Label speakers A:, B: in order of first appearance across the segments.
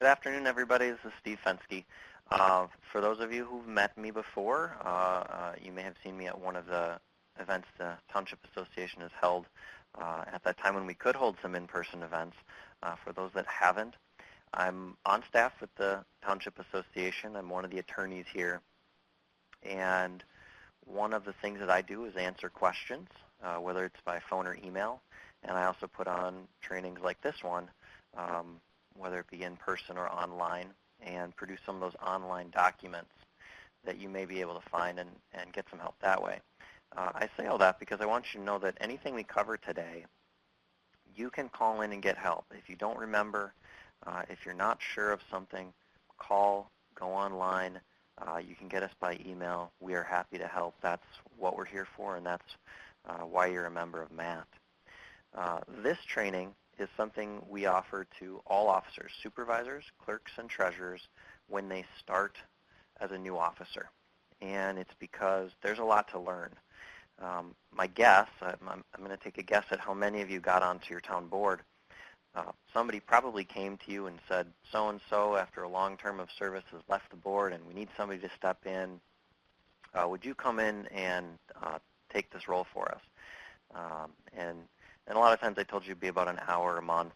A: Good afternoon, everybody. This is Steve Fensky. For those of you who've met me before, you may have seen me at one of the events the Township Association has held at that time when we could hold some in-person events. For those that haven't, I'm on staff with the Township Association. I'm one of the attorneys here. And one of the things that I do is answer questions, whether it's by phone or email. And I also put on trainings like this one, whether it be in person or online, and produce some of those online documents that you may be able to find and get some help that way. I say all that because I want you to know that anything we cover today, you can call in and get help. If you don't remember, if you're not sure of something, call, go online. You can get us by email. We are happy to help. That's what we're here for, and that's why you're a member of MAT. This training is something we offer to all officers, supervisors, clerks, and treasurers when they start as a new officer. And it's because there's a lot to learn. My guess, I'm going to take a guess at how many of you got onto your town board. Somebody probably came to you and said, so-and-so after a long term of service has left the board and we need somebody to step in. Would you come in and take this role for us? And a lot of times I told you it'd be about an hour a month,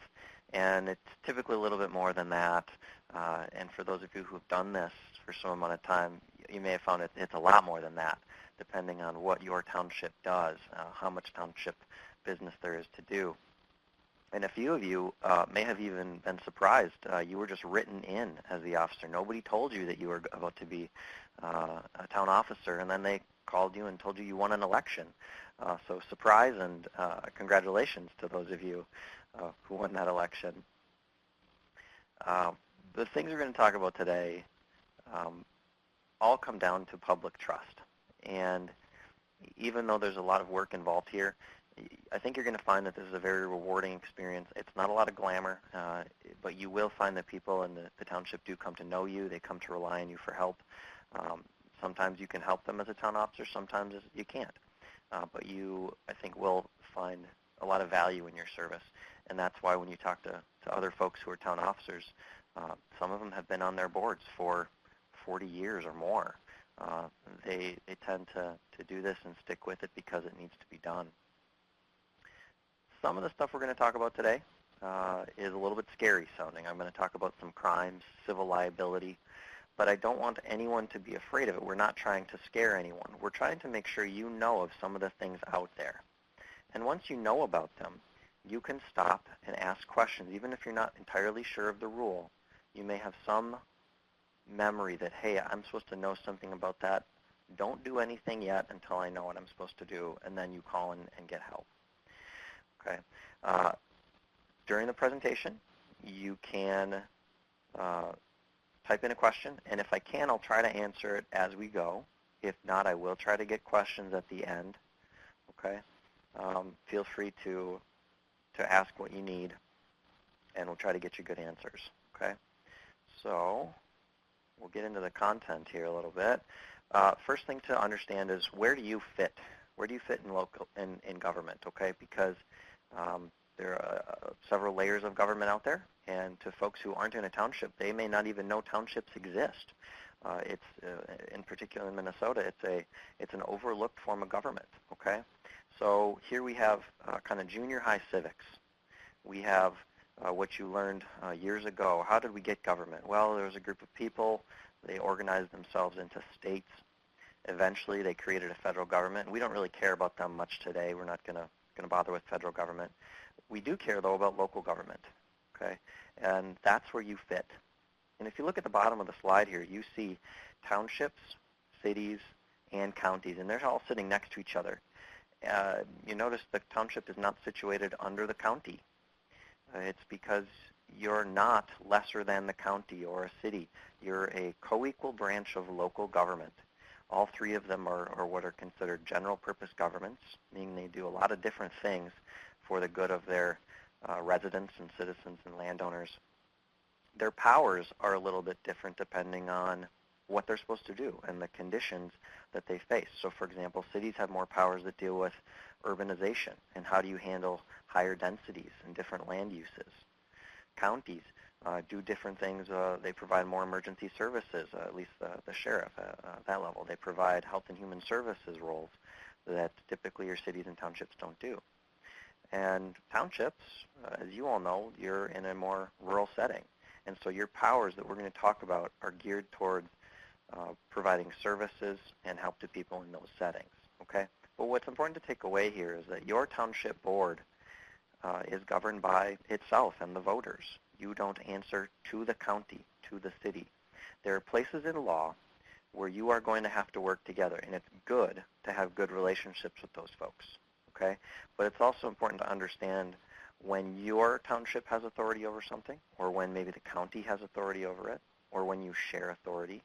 A: and it's typically a little bit more than that. And for those of you who have done this for some amount of time, you may have found it's a lot more than that, depending on what your township does, how much township business there is to do. And a few of you may have even been surprised. You were just written in as the officer. Nobody told you that you were about to be a town officer, and then they called you and told you you won an election. So surprise and congratulations to those of you who won that election. The things we're going to talk about today all come down to public trust. And even though there's a lot of work involved here, I think you're going to find that this is a very rewarding experience. It's not a lot of glamour, but you will find that people in the township do come to know you. They come to rely on you for help. Sometimes you can help them as a town officer, sometimes you can't. But you, I think, will find a lot of value in your service. And that's why when you talk to other folks who are town officers, some of them have been on their boards for 40 years or more. They tend to do this and stick with it because it needs to be done. Some of the stuff we're going to talk about today is a little bit scary sounding. I'm going to talk about some crimes, civil liability, but I don't want anyone to be afraid of it. We're not trying to scare anyone. We're trying to make sure you know of some of the things out there. And once you know about them, you can stop and ask questions. Even if you're not entirely sure of the rule, you may have some memory that, hey, I'm supposed to know something about that. Don't do anything yet until I know what I'm supposed to do, and then you call in and get help. Okay. During the presentation, you can type in a question, and if I can, I'll try to answer it as we go. If not, I will try to get questions at the end. Okay. Feel free to ask what you need, and we'll try to get you good answers. Okay. So we'll get into the content here a little bit. First thing to understand is, where do you fit? Where do you fit in government? Okay, because there are several layers of government out there, and to folks who aren't in a township, they may not even know townships exist. It's in particular in Minnesota, it's an overlooked form of government. Okay, so here we have kind of junior high civics. We have what you learned years ago. How did we get government? Well, there was a group of people. They organized themselves into states. Eventually, they created a federal government. We don't really care about them much today. We're not going to bother with federal government. We do care, though, about local government, okay? And that's where you fit. And if you look at the bottom of the slide here, you see townships, cities, and counties, and they're all sitting next to each other. You notice the township is not situated under the county. It's because you're not lesser than the county or a city. You're a co-equal branch of local government. All three of them are what are considered general purpose governments, meaning they do a lot of different things for the good of their residents and citizens and landowners. Their powers are a little bit different depending on what they're supposed to do and the conditions that they face. So for example, cities have more powers that deal with urbanization and how do you handle higher densities and different land uses. Counties do different things. They provide more emergency services, at least the sheriff at that level. They provide health and human services roles that typically your cities and townships don't do. And townships, as you all know, you're in a more rural setting. And so your powers that we're going to talk about are geared towards providing services and help to people in those settings, okay? But what's important to take away here is that your township board is governed by itself and the voters. You don't answer to the county, to the city. There are places in law where you are going to have to work together, and it's good to have good relationships with those folks, okay? But it's also important to understand when your township has authority over something, or when maybe the county has authority over it, or when you share authority,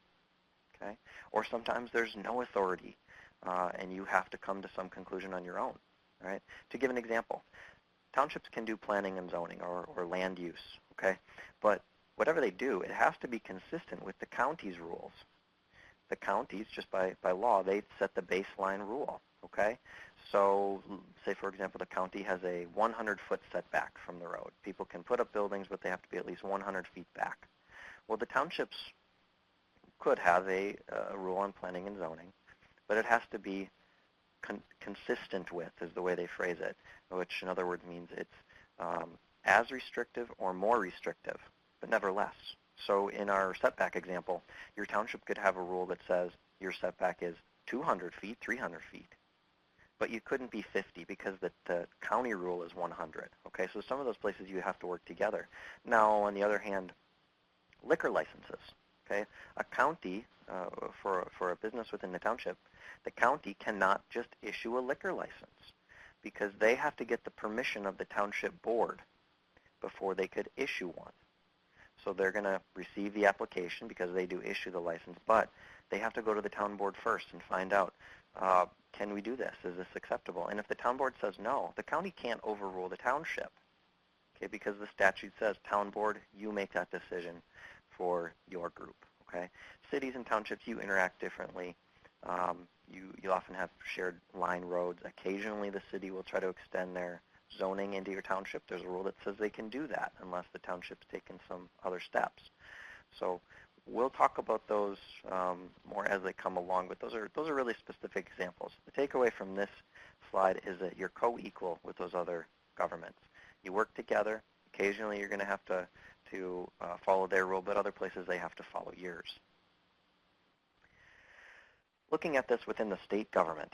A: okay? Or sometimes there's no authority, and you have to come to some conclusion on your own, right? To give an example, townships can do planning and zoning or land use, okay? But whatever they do, it has to be consistent with the county's rules. The counties, just by law, they set the baseline rule, okay? So say, for example, the county has a 100-foot setback from the road. People can put up buildings, but they have to be at least 100 feet back. Well, the townships could have a rule on planning and zoning, but it has to be consistent with, is the way they phrase it, which in other words means it's as restrictive or more restrictive, but never less. So in our setback example, your township could have a rule that says your setback is 200 feet, 300 feet, but you couldn't be 50 because the county rule is 100. Okay, so some of those places you have to work together. Now, on the other hand, liquor licenses. Okay, a county for a business within the township, the county cannot just issue a liquor license because they have to get the permission of the township board before they could issue one. So they're going to receive the application because they do issue the license, but they have to go to the town board first and find out, can we do this? Is this acceptable? And if the town board says no, the county can't overrule the township, okay, because the statute says, town board, you make that decision for your group, okay? Cities and townships, you interact differently. You often have shared line roads. Occasionally the city will try to extend their zoning into your township. There's a rule that says they can do that unless the township's taken some other steps. So we'll talk about those more as they come along, but those are really specific examples. The takeaway from this slide is that you're co-equal with those other governments. You work together. Occasionally you're going to have to follow their rule, but other places they have to follow yours. Looking at this within the state government,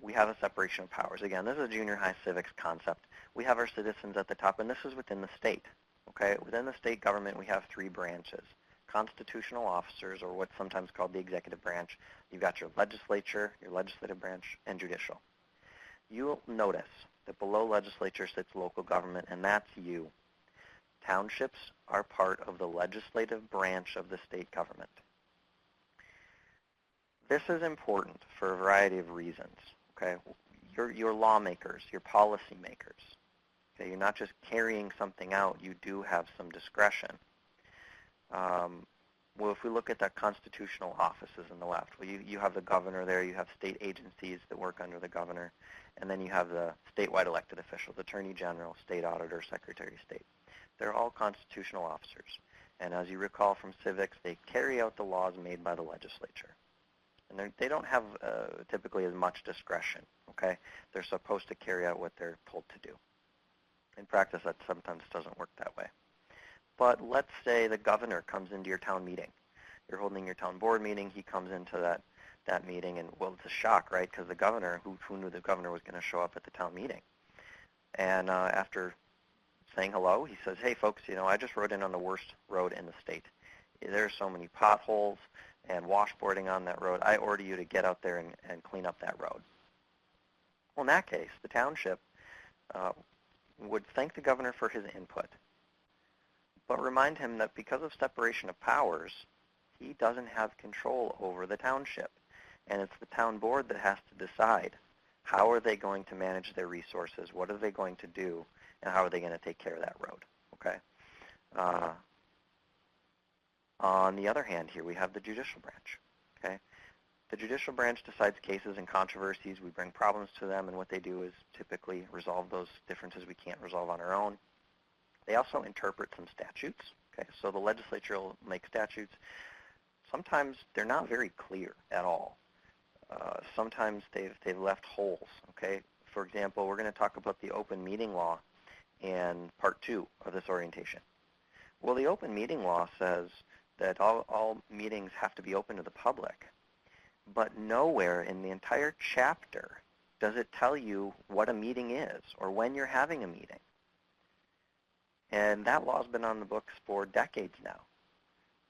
A: we have a separation of powers. Again, this is a junior high civics concept. We have our citizens at the top, and this is within the state. Okay, within the state government, we have three branches: constitutional officers, or what's sometimes called the executive branch. You've got your legislature, your legislative branch, and judicial. You'll notice that below legislature sits local government, and that's you. Townships are part of the legislative branch of the state government. This is important for a variety of reasons. Okay, you're lawmakers, you're policymakers. Okay, you're not just carrying something out. You do have some discretion. Well, if we look at the constitutional offices on the left, well, you have the governor there. You have state agencies that work under the governor, and then you have the statewide elected officials: attorney general, state auditor, secretary of state. They're all constitutional officers, and as you recall from civics, they carry out the laws made by the legislature. And they don't have typically as much discretion, okay? They're supposed to carry out what they're told to do. In practice, that sometimes doesn't work that way. But let's say the governor comes into your town meeting. You're holding your town board meeting. He comes into that meeting, and, well, it's a shock, right? Because the governor, who knew the governor was going to show up at the town meeting? And after saying hello, he says, hey, folks, I just rode in on the worst road in the state. There's so many potholes and washboarding on that road. I order you to get out there and clean up that road. Well, in that case, the township would thank the governor for his input, but remind him that because of separation of powers, he doesn't have control over the township. And it's the town board that has to decide how are they going to manage their resources, what are they going to do, and how are they going to take care of that road, okay? On the other hand here, we have the judicial branch, okay? The judicial branch decides cases and controversies. We bring problems to them, and what they do is typically resolve those differences we can't resolve on our own. They also interpret some statutes, Okay, so the legislature will make statutes. Sometimes they're not very clear at all. Sometimes they've left holes. Okay, for example, we're going to talk about the open meeting law in part 2 of this orientation. Well, the open meeting law says that all meetings have to be open to the public, but nowhere in the entire chapter does it tell you what a meeting is or when you're having a meeting. And that law's been on the books for decades now.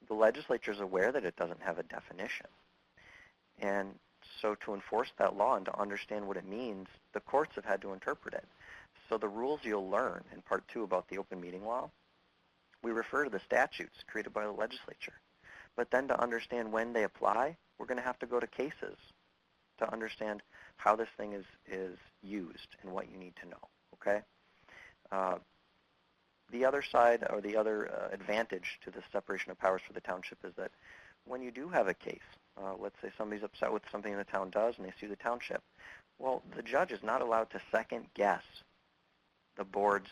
A: The legislature is aware that it doesn't have a definition. And so to enforce that law and to understand what it means, the courts have had to interpret it. So the rules you'll learn in part 2 about the open meeting law, we refer to the statutes created by the legislature. But then to understand when they apply, we're going to have to go to cases to understand how this thing is used and what you need to know, okay? The other side, or the other advantage to the separation of powers for the township is that when you do have a case, let's say somebody's upset with something the town does and they sue the township, well, the judge is not allowed to second guess the board's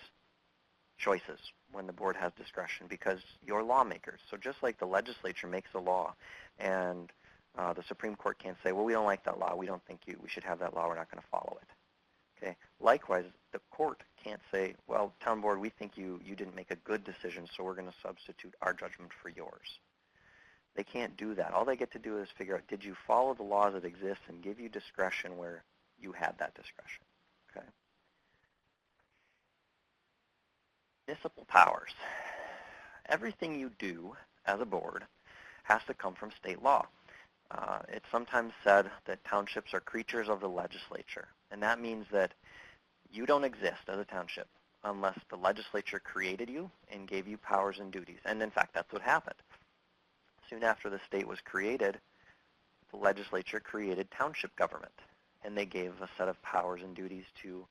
A: choices when the board has discretion because you're lawmakers. So just like the legislature makes a law and the Supreme Court can't say, well, we don't like that law. We don't think we should have that law. We're not going to follow it. Okay. Likewise, the court can't say, well, town board, we think you didn't make a good decision, so we're going to substitute our judgment for yours. They can't do that. All they get to do is figure out, did you follow the laws that exist and give you discretion where you had that discretion. Okay. Municipal powers. Everything you do as a board has to come from state law. It's sometimes said that townships are creatures of the legislature, and that means that you don't exist as a township unless the legislature created you and gave you powers and duties. And in fact, that's what happened. Soon after the state was created, the legislature created township government, and they gave a set of powers and duties to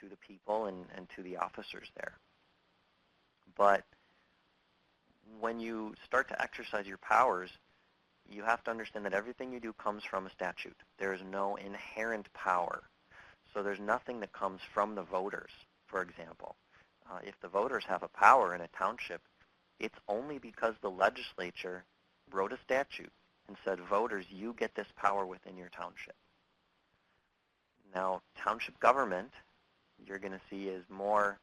A: the people and to the officers there. But when you start to exercise your powers, you have to understand that everything you do comes from a statute. There is no inherent power. So there's nothing that comes from the voters, for example. If the voters have a power in a township, it's only because the legislature wrote a statute and said, voters, you get this power within your township. Now, township government, you're going to see, is more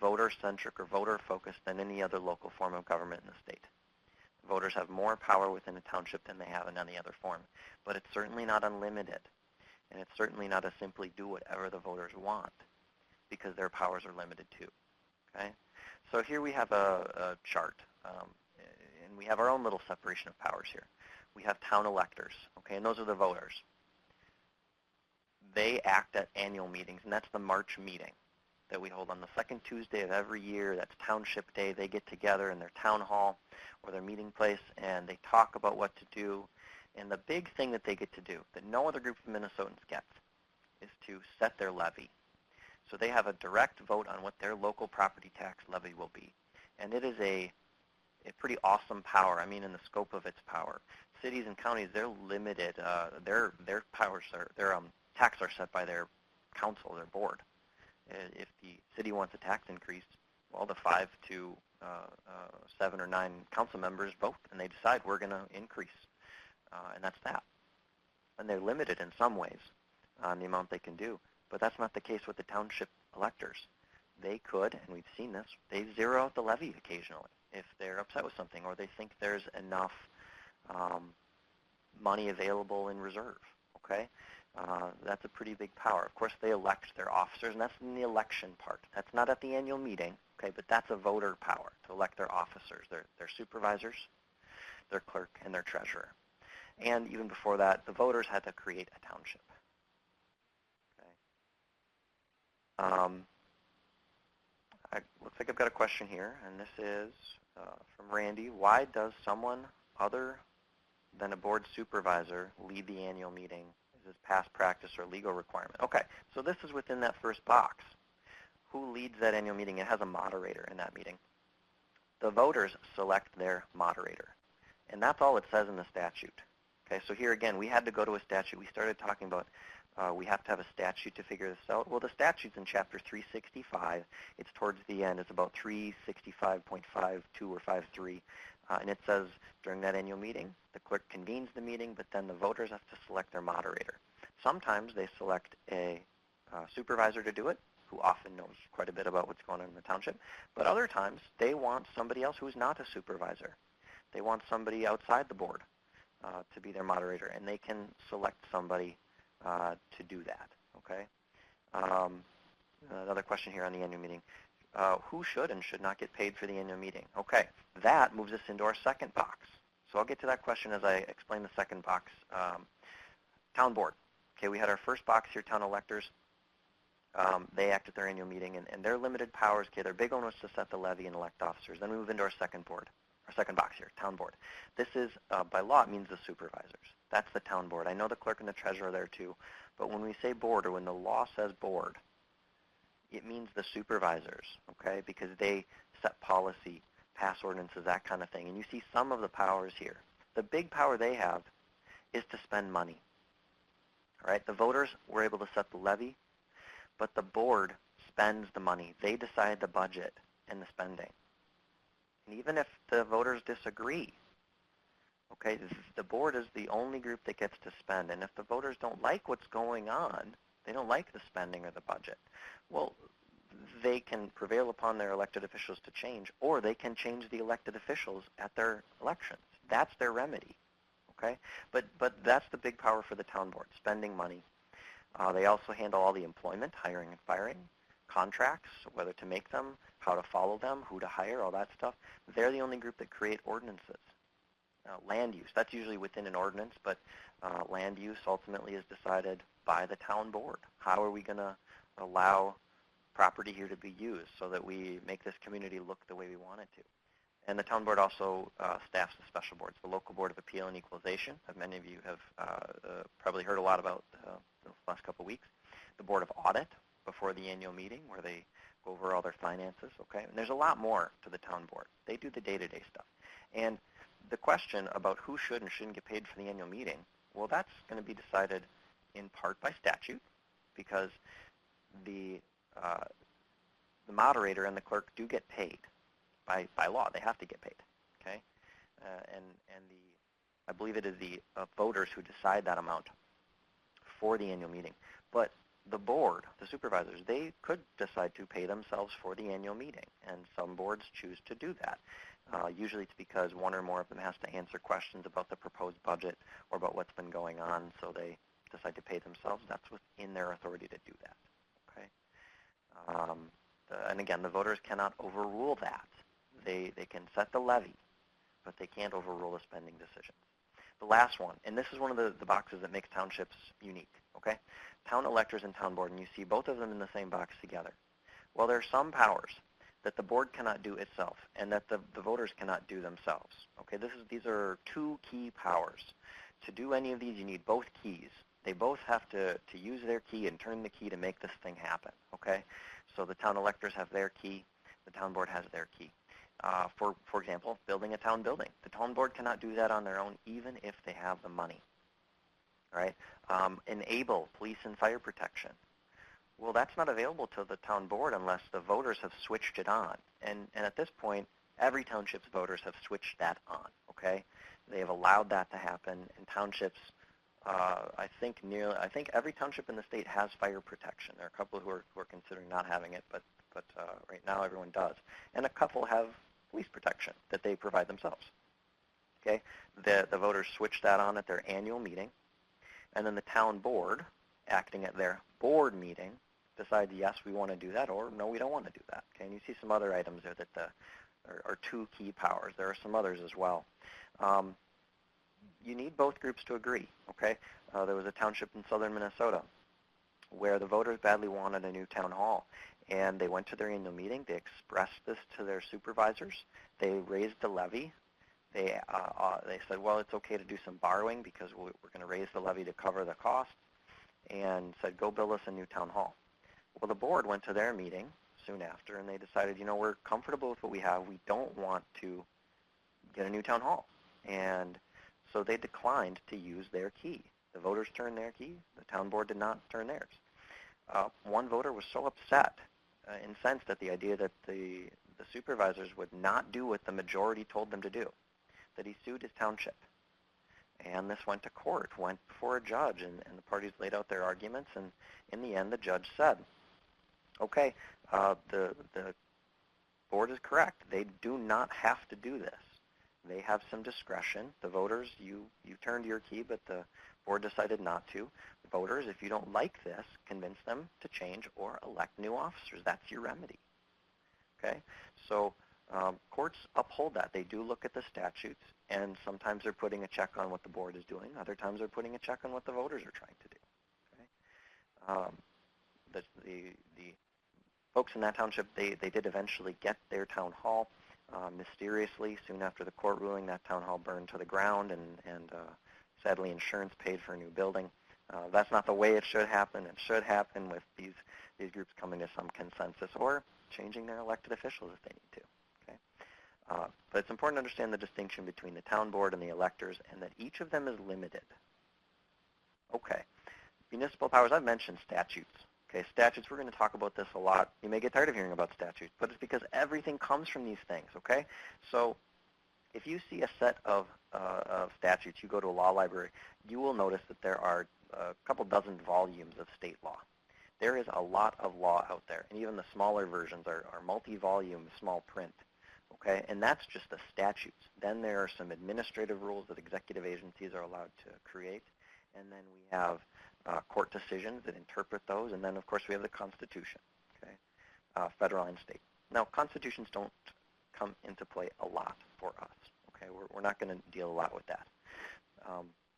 A: voter-centric or voter-focused than any other local form of government in the state. Voters have more power within a township than they have in any other form. But it's certainly not unlimited. And it's certainly not a simply do whatever the voters want, because their powers are limited too. Okay? So here we have a chart. And we have our own little separation of powers here. We have town electors, okay, and those are the voters. They act at annual meetings, and that's the March meeting that we hold on the second Tuesday of every year. That's Township Day. They get together in their town hall or their meeting place, and they talk about what to do. And the big thing that they get to do, that no other group of Minnesotans gets, is to set their levy. So they have a direct vote on what their local property tax levy will be. And it is a pretty awesome power, I mean, in the scope of its power. Cities and counties, they're limited. Their powers are, their tax are set by their council, their board. If the city wants a tax increase, well, the 5 to 7 or 9 council members vote, and they decide we're going to increase, and that's that. And they're limited in some ways on the amount they can do, but that's not the case with the township electors. They could, and we've seen this, they zero out the levy occasionally if they're upset with something or they think there's enough money available in reserve, okay? That's a pretty big power. Of course, they elect their officers, and that's in the election part. That's not at the annual meeting, okay, but that's a voter power to elect their officers, their supervisors, their clerk, and their treasurer. And even before that, the voters had to create a township. Okay. Looks like I've got a question here, and this is from Randy. Why does someone other than a board supervisor lead the annual meeting? Is this past practice or legal requirement? Okay, so this is within that first box. Who leads that annual meeting? It has a moderator in that meeting. The voters select their moderator, and that's all it says in the statute. Okay, so here again, we had to go to a statute. We started talking about We have to have a statute to figure this out. Well, the statute's in Chapter 365. It's towards the end. It's about 365.52 or 53. And it says during that annual meeting, the clerk convenes the meeting, but then the voters have to select their moderator. Sometimes they select a supervisor to do it, who often knows quite a bit about what's going on in the township. But other times, they want somebody else who's not a supervisor. They want somebody outside the board to be their moderator, and they can select somebody to do that, okay? Another question here on the annual meeting. Who should and should not get paid for the annual meeting? Okay, that moves us into our second box. So I'll get to that question as I explain the second box. Town board. Okay, we had our first box here, town electors. They act at their annual meeting, and their limited powers, okay, their big one was to set the levy and elect officers. Then we move into our second board, our second box here, town board. This is, by law, it means the supervisors. That's the town board. I know the clerk and the treasurer are there too, but when we say board, or when the law says board, it means the supervisors, okay, because they set policy, pass ordinances, that kind of thing. And you see some of the powers here. The big power they have is to spend money, all right? The voters were able to set the levy, but the board spends the money. They decide the budget and the spending. And even if the voters disagree, okay, the board is the only group that gets to spend. And if the voters don't like what's going on, they don't like the spending or the budget, well, they can prevail upon their elected officials to change, or they can change the elected officials at their elections. That's their remedy, okay? But that's the big power for the town board, spending money. They also handle all the employment, hiring and firing, contracts, whether to make them, how to follow them, who to hire, all that stuff. They're the only group that create ordinances. Land use, that's usually within an ordinance, but land use ultimately is decided by the town board. How are we going to allow property here to be used so that we make this community look the way we want it to? And the town board also staffs the special boards, the local board of appeal and equalization, as many of you have probably heard a lot about the last couple of weeks. The board of audit before the annual meeting, where they go over all their finances, okay? And there's a lot more to the town board. They do the day-to-day stuff. And the question about who should and shouldn't get paid for the annual meeting, well, that's going to be decided in part by statute, because the moderator and the clerk do get paid by law. They have to get paid, okay? And I believe it is the voters who decide that amount for the annual meeting. But the board, the supervisors, they could decide to pay themselves for the annual meeting, and some boards choose to do that. Usually it's because one or more of them has to answer questions about the proposed budget or about what's been going on, so they decide to pay themselves. That's within their authority to do that, okay? And again, the voters cannot overrule that. They can set the levy, but they can't overrule the spending decisions. The last one, and this is one of the boxes that makes townships unique, okay? Town electors and town board, and you see both of them in the same box together. Well, there are some powers that the board cannot do itself and that the voters cannot do themselves, okay? These are two key powers. To do any of these, you need both keys. They both have to use their key and turn the key to make this thing happen, okay? So the town electors have their key. The town board has their key. For example, building a town building. The town board cannot do that on their own, even if they have the money, right? Enable police and fire protection. Well, that's not available to the town board unless the voters have switched it on. And at this point, every township's voters have switched that on, okay? They have allowed that to happen. And townships, I think every township in the state has fire protection. There are a couple who are considering not having it, but right now everyone does. And a couple have police protection that they provide themselves. Okay, the voters switch that on at their annual meeting, and then the town board, acting at their board meeting, decides yes, we want to do that, or no, we don't want to do that. Okay, and you see some other items there that are two key powers. There are some others as well. You need both groups to agree. Okay, there was a township in southern Minnesota where the voters badly wanted a new town hall. And they went to their annual meeting. They expressed this to their supervisors. They raised the levy. They said, well, it's okay to do some borrowing because we're going to raise the levy to cover the cost, and said, go build us a new town hall. Well, the board went to their meeting soon after, and they decided, you know, we're comfortable with what we have. We don't want to get a new town hall. And so they declined to use their key. The voters turned their key. The town board did not turn theirs. One voter was so upset, incensed at the idea that the supervisors would not do what the majority told them to do, that he sued his township. And this went to court, went before a judge, and the parties laid out their arguments, and in the end, the judge said, okay, the board is correct. They do not have to do this. They have some discretion. The voters, you turned your key, but the board decided not to. Voters, if you don't like this, convince them to change or elect new officers. That's your remedy. Okay? So courts uphold that. They do look at the statutes, and sometimes they're putting a check on what the board is doing. Other times they're putting a check on what the voters are trying to do. Okay? The folks in that township, they did eventually get their town hall. Mysteriously, soon after the court ruling, that town hall burned to the ground, and sadly, insurance paid for a new building. That's not the way it should happen. It should happen with these groups coming to some consensus or changing their elected officials if they need to. Okay? But it's important to understand the distinction between the town board and the electors, and that each of them is limited. Okay. Municipal powers, I've mentioned statutes. Okay, statutes, we're going to talk about this a lot. You may get tired of hearing about statutes, but it's because everything comes from these things, okay? So if you see a set of statutes, you go to a law library, you will notice that there are a couple dozen volumes of state law. There is a lot of law out there, and even the smaller versions are multi-volume, small print, okay? And that's just the statutes. Then there are some administrative rules that executive agencies are allowed to create, and then we have court decisions that interpret those, and then, of course, we have the Constitution, okay, federal and state. Now, constitutions don't come into play a lot for us, okay? We're not going to deal a lot with that.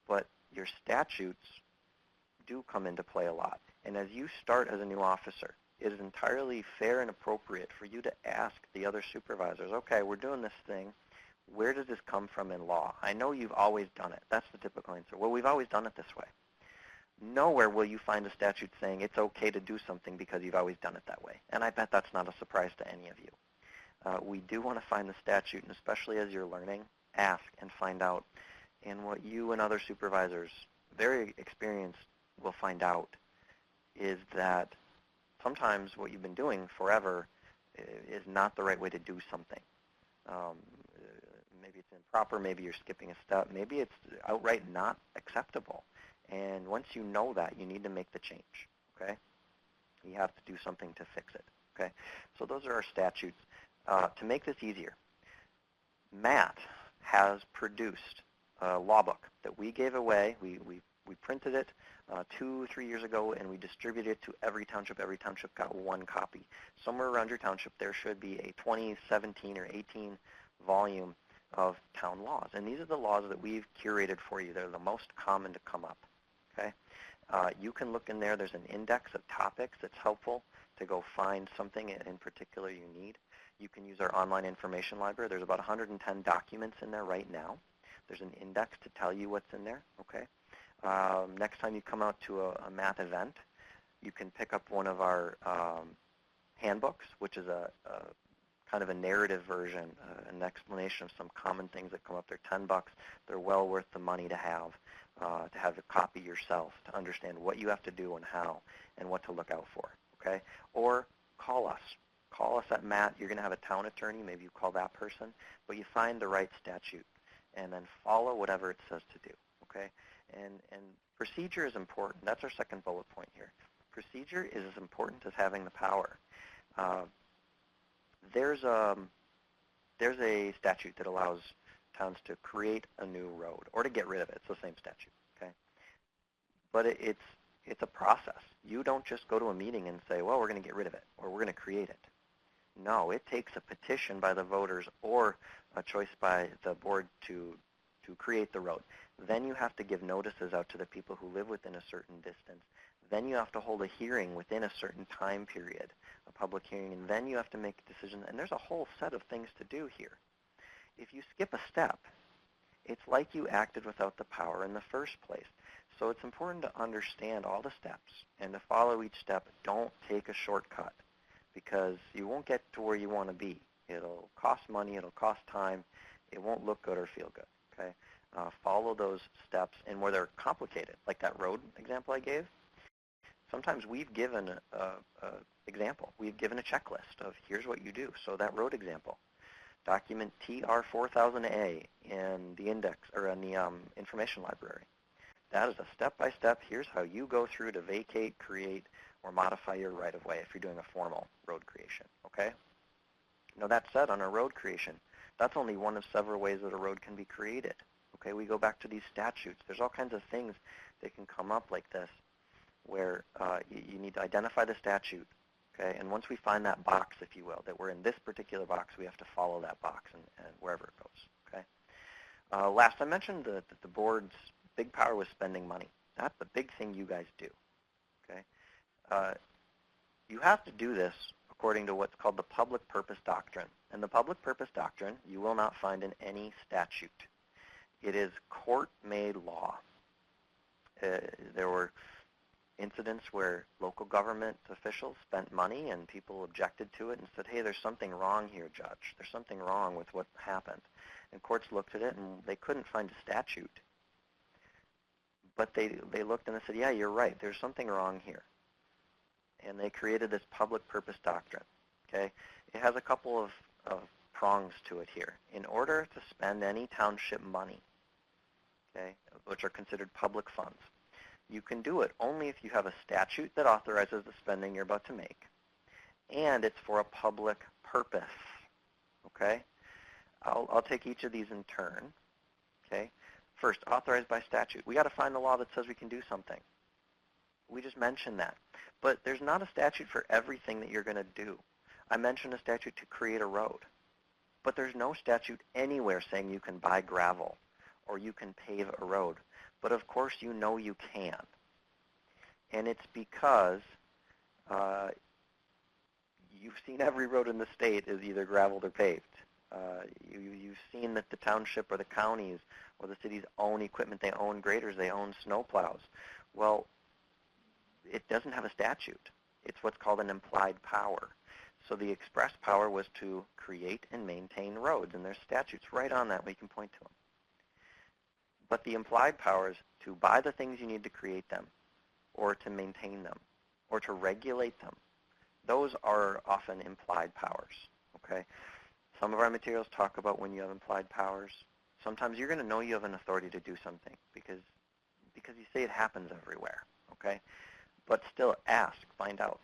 A: But your statutes do come into play a lot. And as you start as a new officer, it is entirely fair and appropriate for you to ask the other supervisors, okay, we're doing this thing. Where does this come from in law? I know you've always done it. That's the typical answer. Well, we've always done it this way. Nowhere will you find a statute saying it's okay to do something because you've always done it that way. And I bet that's not a surprise to any of you. We do want to find the statute, and especially as you're learning, ask and find out. And what you and other supervisors, very experienced, will find out is that sometimes what you've been doing forever is not the right way to do something. Maybe it's improper, maybe you're skipping a step, maybe it's outright not acceptable. And once you know that, you need to make the change, okay? You have to do something to fix it, okay? So those are our statutes. To make this easier, Matt has produced a law book that we gave away. We printed it 2-3 years ago, and we distributed it to every township. Every township got one copy. Somewhere around your township, there should be a 2017 or 18 volume of town laws. And these are the laws that we've curated for you. They're the most common to come up. Okay, you can look in there. There's an index of topics that's helpful to go find something in particular you need. You can use our online information library. There's about 110 documents in there right now. There's an index to tell you what's in there. Okay. Next time you come out to a math event, you can pick up one of our handbooks, which is a kind of a narrative version, an explanation of some common things that come up. They're $10. They're well worth the money to have a copy yourself, to understand what you have to do and how and what to look out for, okay? Or call us. Call us at Matt. You're going to have a town attorney. Maybe you call that person, but you find the right statute and then follow whatever it says to do, okay? And procedure is important. That's our second bullet point here. Procedure is as important as having the power. There's a statute that allows towns to create a new road or to get rid of it. It's the same statute, okay? But it's a process. You don't just go to a meeting and say, well, we're going to get rid of it or we're going to create it. No, it takes a petition by the voters or a choice by the board to create the road. Then you have to give notices out to the people who live within a certain distance. Then you have to hold a hearing within a certain time period, a public hearing, and then you have to make a decision. And there's a whole set of things to do here. If you skip a step, it's like you acted without the power in the first place. So it's important to understand all the steps and to follow each step. Don't take a shortcut because you won't get to where you want to be. It'll cost money. It'll cost time. It won't look good or feel good. Okay. follow those steps, and where they're complicated, like that road example I gave, sometimes we've given a example. We've given a checklist of here's what you do. So that road example, document TR4000A in the index or in the information library. That is a step-by-step. Here's how you go through to vacate, create, or modify your right-of-way if you're doing a formal road creation. Okay. Now that said, on a road creation, that's only one of several ways that a road can be created. Okay, we go back to these statutes. There's all kinds of things that can come up like this where you need to identify the statute. Okay, and once we find that box, if you will, that we're in this particular box, we have to follow that box and wherever it goes. Okay. Last, I mentioned that the board's big power was spending money. That's the big thing you guys do. Okay. You have to do this according to what's called the public purpose doctrine. And the public purpose doctrine you will not find in any statute. It is court-made law. There were incidents where local government officials spent money and people objected to it and said, hey, there's something wrong here, Judge. There's something wrong with what happened. And courts looked at it and they couldn't find a statute. But they looked and they said, yeah, you're right. There's something wrong here. And they created this public purpose doctrine. Okay? It has a couple of prongs to it here. In order to spend any township money, okay, which are considered public funds, you can do it only if you have a statute that authorizes the spending you're about to make, and it's for a public purpose. Okay? I'll take each of these in turn. Okay? First, authorized by statute. We got to find the law that says we can do something. We just mentioned that. But there's not a statute for everything that you're going to do. I mentioned a statute to create a road. But there's no statute anywhere saying you can buy gravel or you can pave a road. But of course you know you can. And it's because you've seen every road in the state is either graveled or paved. You've seen that the township or the counties or the cities own equipment. They own graders. They own snowplows. Well, it doesn't have a statute. It's what's called an implied power. So the express power was to create and maintain roads, and there's statutes right on that. We can point to them. But the implied power is to buy the things you need to create them, or to maintain them, or to regulate them. Those are often implied powers. Okay? Some of our materials talk about when you have implied powers. Sometimes you're going to know you have an authority to do something because you say it happens everywhere. Okay? But still ask, find out.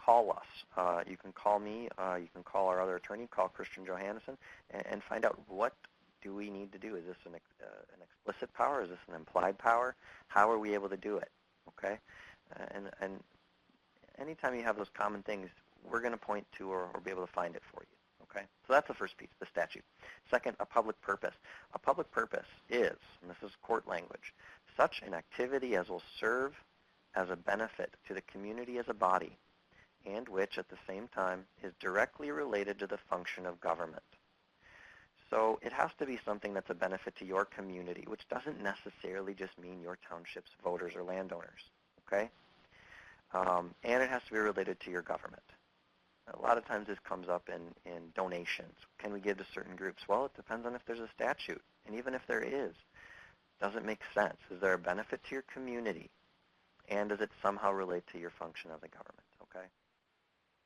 A: Call us. You can call me. You can call our other attorney, call Christian Johannesson, and find out what do we need to do. Is this an explicit power? Is this an implied power? How are we able to do it? Okay? And anytime you have those common things, we're going to point to or be able to find it for you. Okay? So that's the first piece, the statute. Second, a public purpose. A public purpose is, and this is court language, such an activity as will serve as a benefit to the community as a body, and which at the same time is directly related to the function of government. So it has to be something that's a benefit to your community, which doesn't necessarily just mean your township's voters or landowners, okay? And it has to be related to your government. A lot of times this comes up in donations. Can we give to certain groups? Well, it depends on if there's a statute. And even if there is, does it make sense? Is there a benefit to your community? And does it somehow relate to your function of the government, okay?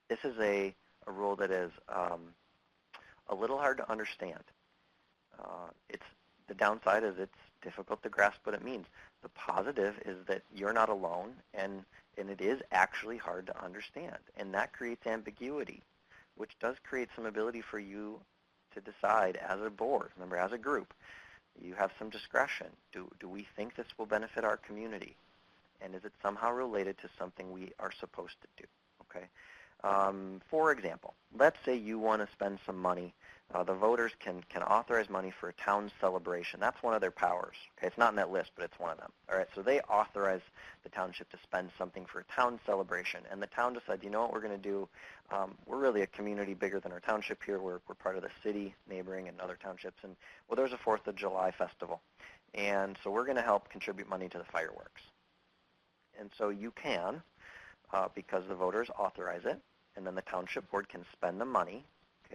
A: This is a rule that is a little hard to understand. The downside is it's difficult to grasp what it means. The positive is that you're not alone, and it is actually hard to understand. And that creates ambiguity, which does create some ability for you to decide as a board, remember, as a group, you have some discretion. Do we think this will benefit our community? And is it somehow related to something we are supposed to do? Okay. For example, let's say you want to spend some money. The voters can authorize money for a town celebration. That's one of their powers. Okay, it's not in that list, but it's one of them. All right, so they authorize the township to spend something for a town celebration, and the town decides, you know what we're going to do? We're really a community bigger than our township here. We're part of the city, neighboring, and other townships, and well, there's a 4th of July festival, and so we're going to help contribute money to the fireworks. And so you can, because the voters authorize it, and then the township board can spend the money,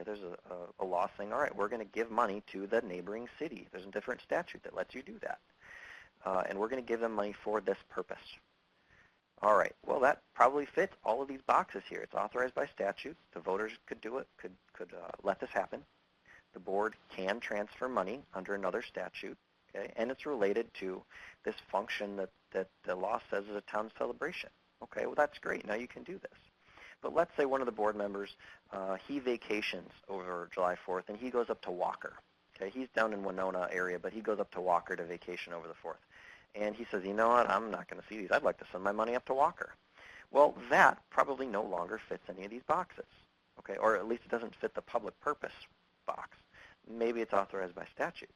A: Okay, there's a law saying, all right, we're going to give money to the neighboring city. There's a different statute that lets you do that. And we're going to give them money for this purpose. All right, well, that probably fits all of these boxes here. It's authorized by statute. The voters could do it, could let this happen. The board can transfer money under another statute, okay? And it's related to this function that the law says is a town celebration. Okay, well, that's great. Now you can do this. But let's say one of the board members, he vacations over July 4th, and he goes up to Walker. Okay, he's down in Winona area, but he goes up to Walker to vacation over the 4th. And he says, you know what, I'm not going to see these. I'd like to send my money up to Walker. Well, that probably no longer fits any of these boxes, okay? Or at least it doesn't fit the public purpose box. Maybe it's authorized by statute.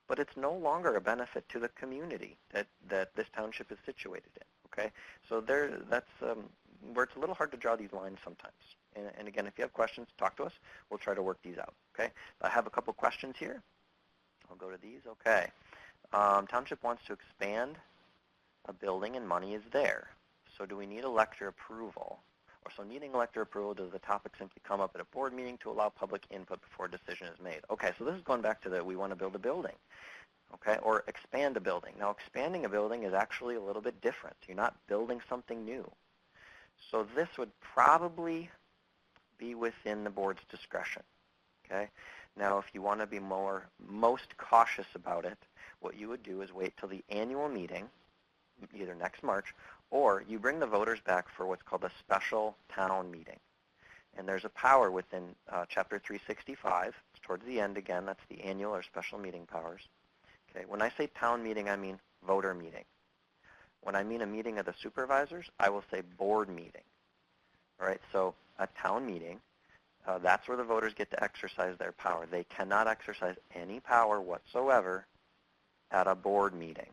A: But it's no longer a benefit to the community that this township is situated in, okay? So that's where it's a little hard to draw these lines sometimes. And again, if you have questions, talk to us. We'll try to work these out, okay? I have a couple questions here. I'll go to these, okay. Township wants to expand a building and money is there. So do we need elector approval? Or so needing elector approval, does the topic simply come up at a board meeting to allow public input before a decision is made? Okay, so this is going back to the we want to build a building, okay, or expand a building. Now expanding a building is actually a little bit different. You're not building something new. So this would probably be within the board's discretion, okay? Now if you want to be most cautious about it, what you would do is wait till the annual meeting, either next March, or you bring the voters back for what's called a special town meeting. And there's a power within Chapter 365. It's towards the end again. That's the annual or special meeting powers. Okay. When I say town meeting, I mean voter meeting. When I mean a meeting of the supervisors, I will say board meeting. All right, so a town meeting, that's where the voters get to exercise their power. They cannot exercise any power whatsoever at a board meeting.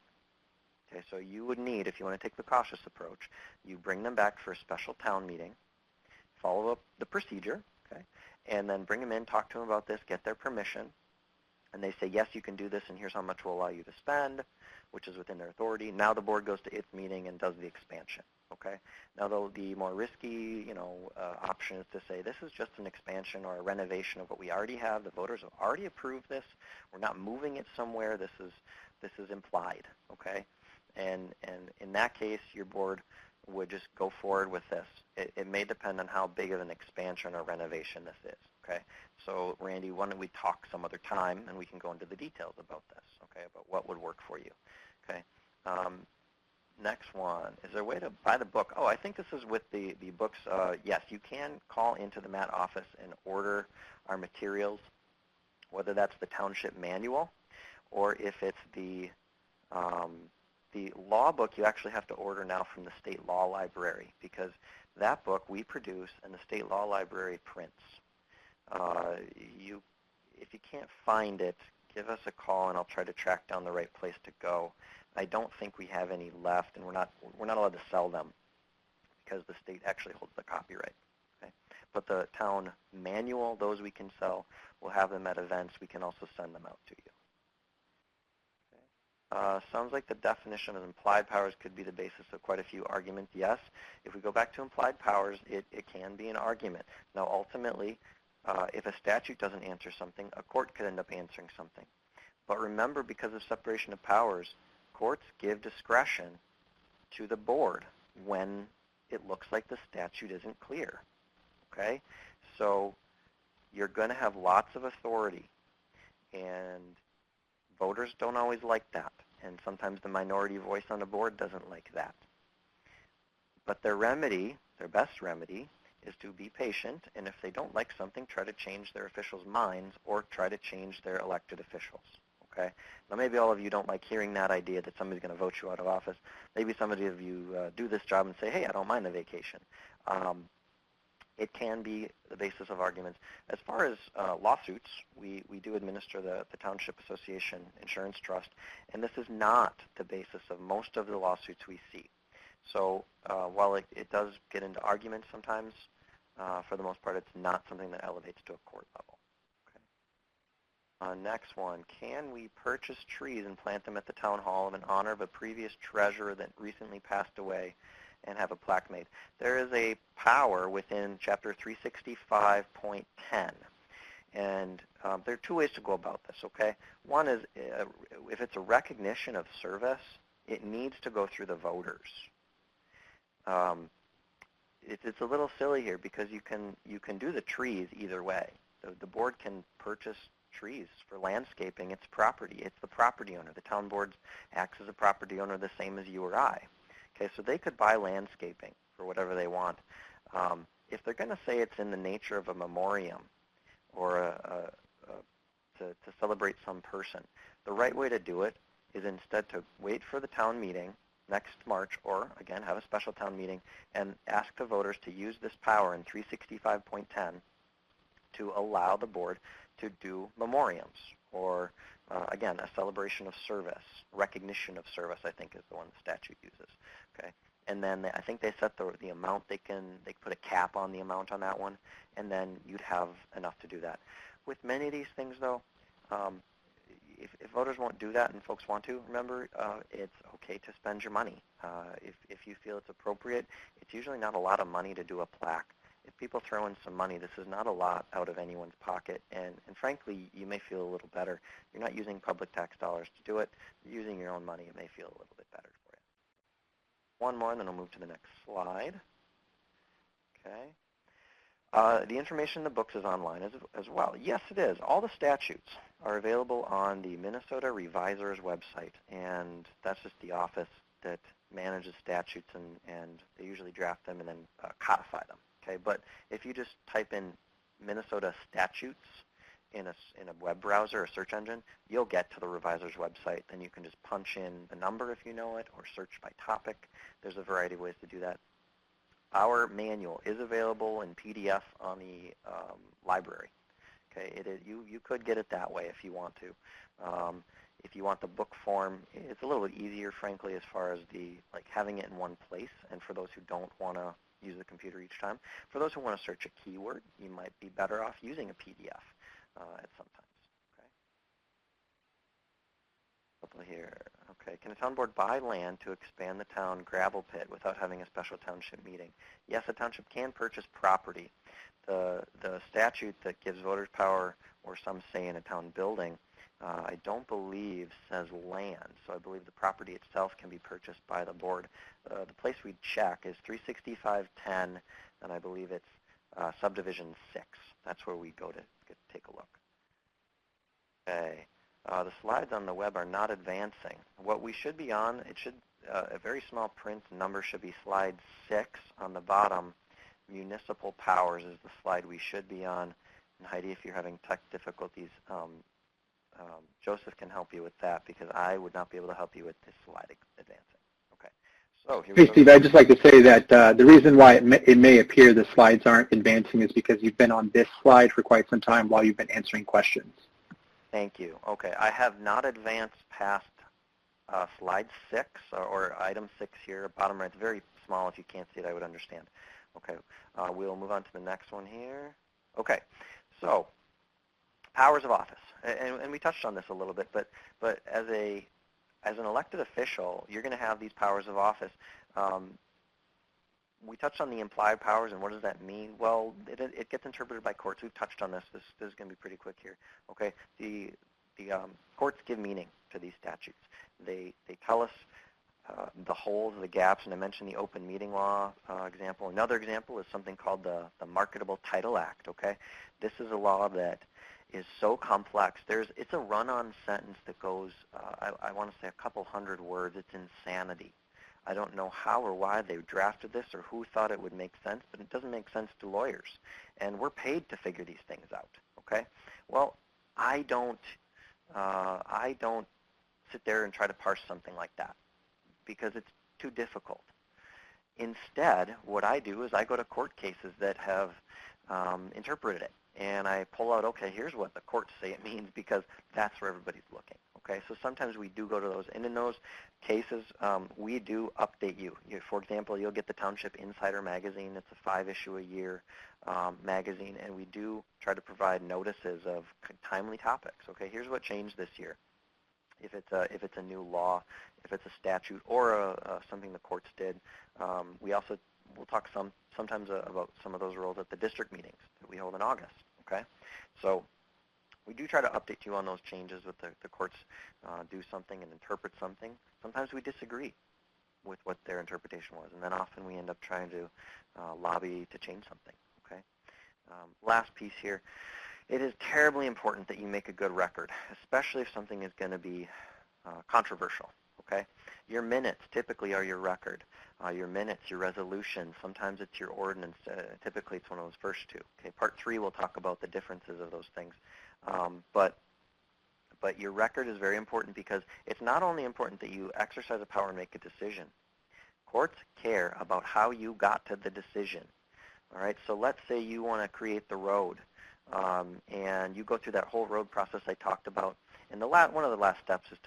A: Okay, so you would need, if you want to take the cautious approach, you bring them back for a special town meeting, follow up the procedure, okay, and then bring them in, talk to them about this, get their permission, and they say, yes, you can do this, and here's how much we'll allow you to spend, which is within their authority. Now the board goes to its meeting and does the expansion, okay? Now the more risky, option is to say, this is just an expansion or a renovation of what we already have. The voters have already approved this. We're not moving it somewhere. This is implied, okay? And in that case, your board would just go forward with this. It may depend on how big of an expansion or renovation this is, okay? So Randy, why don't we talk some other time and we can go into the details about this, okay, about what would work for you, okay? Next one, is there a way to buy the book? Oh, I think this is with the books. Yes, you can call into the MAT office and order our materials, whether that's the township manual or if it's the law book. You actually have to order now from the state law library because that book we produce and the state law library prints. If you can't find it, give us a call and I'll try to track down the right place to go. I don't think we have any left, and we're not allowed to sell them because the state actually holds the copyright. Okay? But the town manual, those we can sell. We'll have them at events. We can also send them out to you. Sounds like the definition of implied powers could be the basis of quite a few arguments. Yes, if we go back to implied powers, it can be an argument. Now, ultimately, if a statute doesn't answer something, a court could end up answering something. But remember, because of separation of powers, courts give discretion to the board when it looks like the statute isn't clear. Okay? So you're going to have lots of authority, and voters don't always like that, and sometimes the minority voice on the board doesn't like that. But their remedy, their best remedy, is to be patient, and if they don't like something, try to change their officials' minds or try to change their elected officials. Okay? Now maybe all of you don't like hearing that idea that somebody's going to vote you out of office. Maybe some of you do this job and say, hey, I don't mind the vacation. It can be the basis of arguments. As far as lawsuits, we do administer the Township Association Insurance Trust, and this is not the basis of most of the lawsuits we see. So while it does get into arguments sometimes, for the most part, it's not something that elevates to a court level. Okay. Next one, can we purchase trees and plant them at the town hall in honor of a previous treasurer that recently passed away and have a plaque made. There is a power within Chapter 365.10, and there are two ways to go about this, okay? One is if it's a recognition of service, it needs to go through the voters. It's a little silly here because you can do the trees either way. The board can purchase trees for landscaping. It's property. It's the property owner. The town board acts as a property owner the same as you or I. Okay, so they could buy landscaping for whatever they want. If they're going to say it's in the nature of a memoriam or to celebrate some person, the right way to do it is instead to wait for the town meeting next March, or again, have a special town meeting and ask the voters to use this power in 365.10 to allow the board to do memoriams, or again, a celebration of service, recognition of service, I think is the one the statute uses. Okay, and then I think they set the amount they put a cap on the amount on that one, and then you'd have enough to do that. With many of these things, though, if voters won't do that and folks want to, remember, it's okay to spend your money. If you feel it's appropriate, it's usually not a lot of money to do a plaque. If people throw in some money, this is not a lot out of anyone's pocket, and frankly, you may feel a little better. You're not using public tax dollars to do it. You're using your own money. It may feel a little bit better for you. One more, and then I'll move to the next slide. Okay. The information in the books is online as well. Yes, it is. All the statutes are available on the Minnesota Revisers website, and that's just the office that manages statutes, and they usually draft them and then codify them. Okay, but if you just type in Minnesota statutes in a web browser or search engine, you'll get to the Revisers website. Then you can just punch in the number if you know it, or search by topic. There's a variety of ways to do that. Our manual is available in PDF on the library. Okay, you could get it that way if you want to. If you want the book form, it's a little bit easier, frankly, as far as having it in one place. And for those who don't want to use the computer each time, for those who want to search a keyword, you might be better off using a PDF at some times. Okay. Couple here. Okay. Can a town board buy land to expand the town gravel pit without having a special township meeting? Yes, a township can purchase property. The statute that gives voters power or some say in a town building, I don't believe says land, so I believe the property itself can be purchased by the board. The place we'd check is 365.10, and I believe it's subdivision 6. That's where we go to take a look. Okay. The slides on the web are not advancing. What we should be on, it should, a very small print number should be slide 6 on the bottom. Municipal powers is the slide we should be on. And Heidi, if you're having tech difficulties, Joseph can help you with that, because I would not be able to help you with this slide advancing. Okay. So here we go.
B: Hey, Steve, I'd just like to say that the reason why it may appear the slides aren't advancing is because you've been on this slide for quite some time while you've been answering questions.
A: Thank you. Okay. I have not advanced past slide 6 or item 6 here, bottom right. It's very small. If you can't see it, I would understand. Okay. We'll move on to the next one here. Okay. So powers of office. And we touched on this a little bit, but as an elected official, you're going to have these powers of office. We touched on the implied powers, and what does that mean? Well, it gets interpreted by courts. We've touched on this. This is going to be pretty quick here. Okay, the courts give meaning to these statutes. They tell us the holes, the gaps, and I mentioned the open meeting law example. Another example is something called the Marketable Title Act. Okay, this is a law that is so complex. It's a run-on sentence that goes, I want to say a couple hundred words. It's insanity. I don't know how or why they drafted this or who thought it would make sense, but it doesn't make sense to lawyers. And we're paid to figure these things out, okay? Well, I don't sit there and try to parse something like that because it's too difficult. Instead, what I do is I go to court cases that have interpreted it. And I pull out, okay, here's what the courts say it means, because that's where everybody's looking. Okay, so sometimes we do go to those. And in those cases, we do update you. For example, you'll get the Township Insider magazine. It's a 5-issue-a-year magazine. And we do try to provide notices of timely topics. Okay, here's what changed this year. if it's a new law, if it's a statute, or something the courts did. We'll talk sometimes about some of those rules at the district meetings that we hold in August. Okay, so we do try to update you on those changes with the courts do something and interpret something. Sometimes we disagree with what their interpretation was, and then often we end up trying to lobby to change something. Okay, last piece here. It is terribly important that you make a good record, especially if something is going to be controversial. Okay, your minutes typically are your record. Your minutes, your resolution, sometimes it's your ordinance. Typically it's one of those first two. Okay, part 3 we'll talk about the differences of those things. But your record is very important because it's not only important that you exercise a power and make a decision. Courts care about how you got to the decision. All right, so let's say you want to create the road, and you go through that whole road process I talked about. And one of the last steps is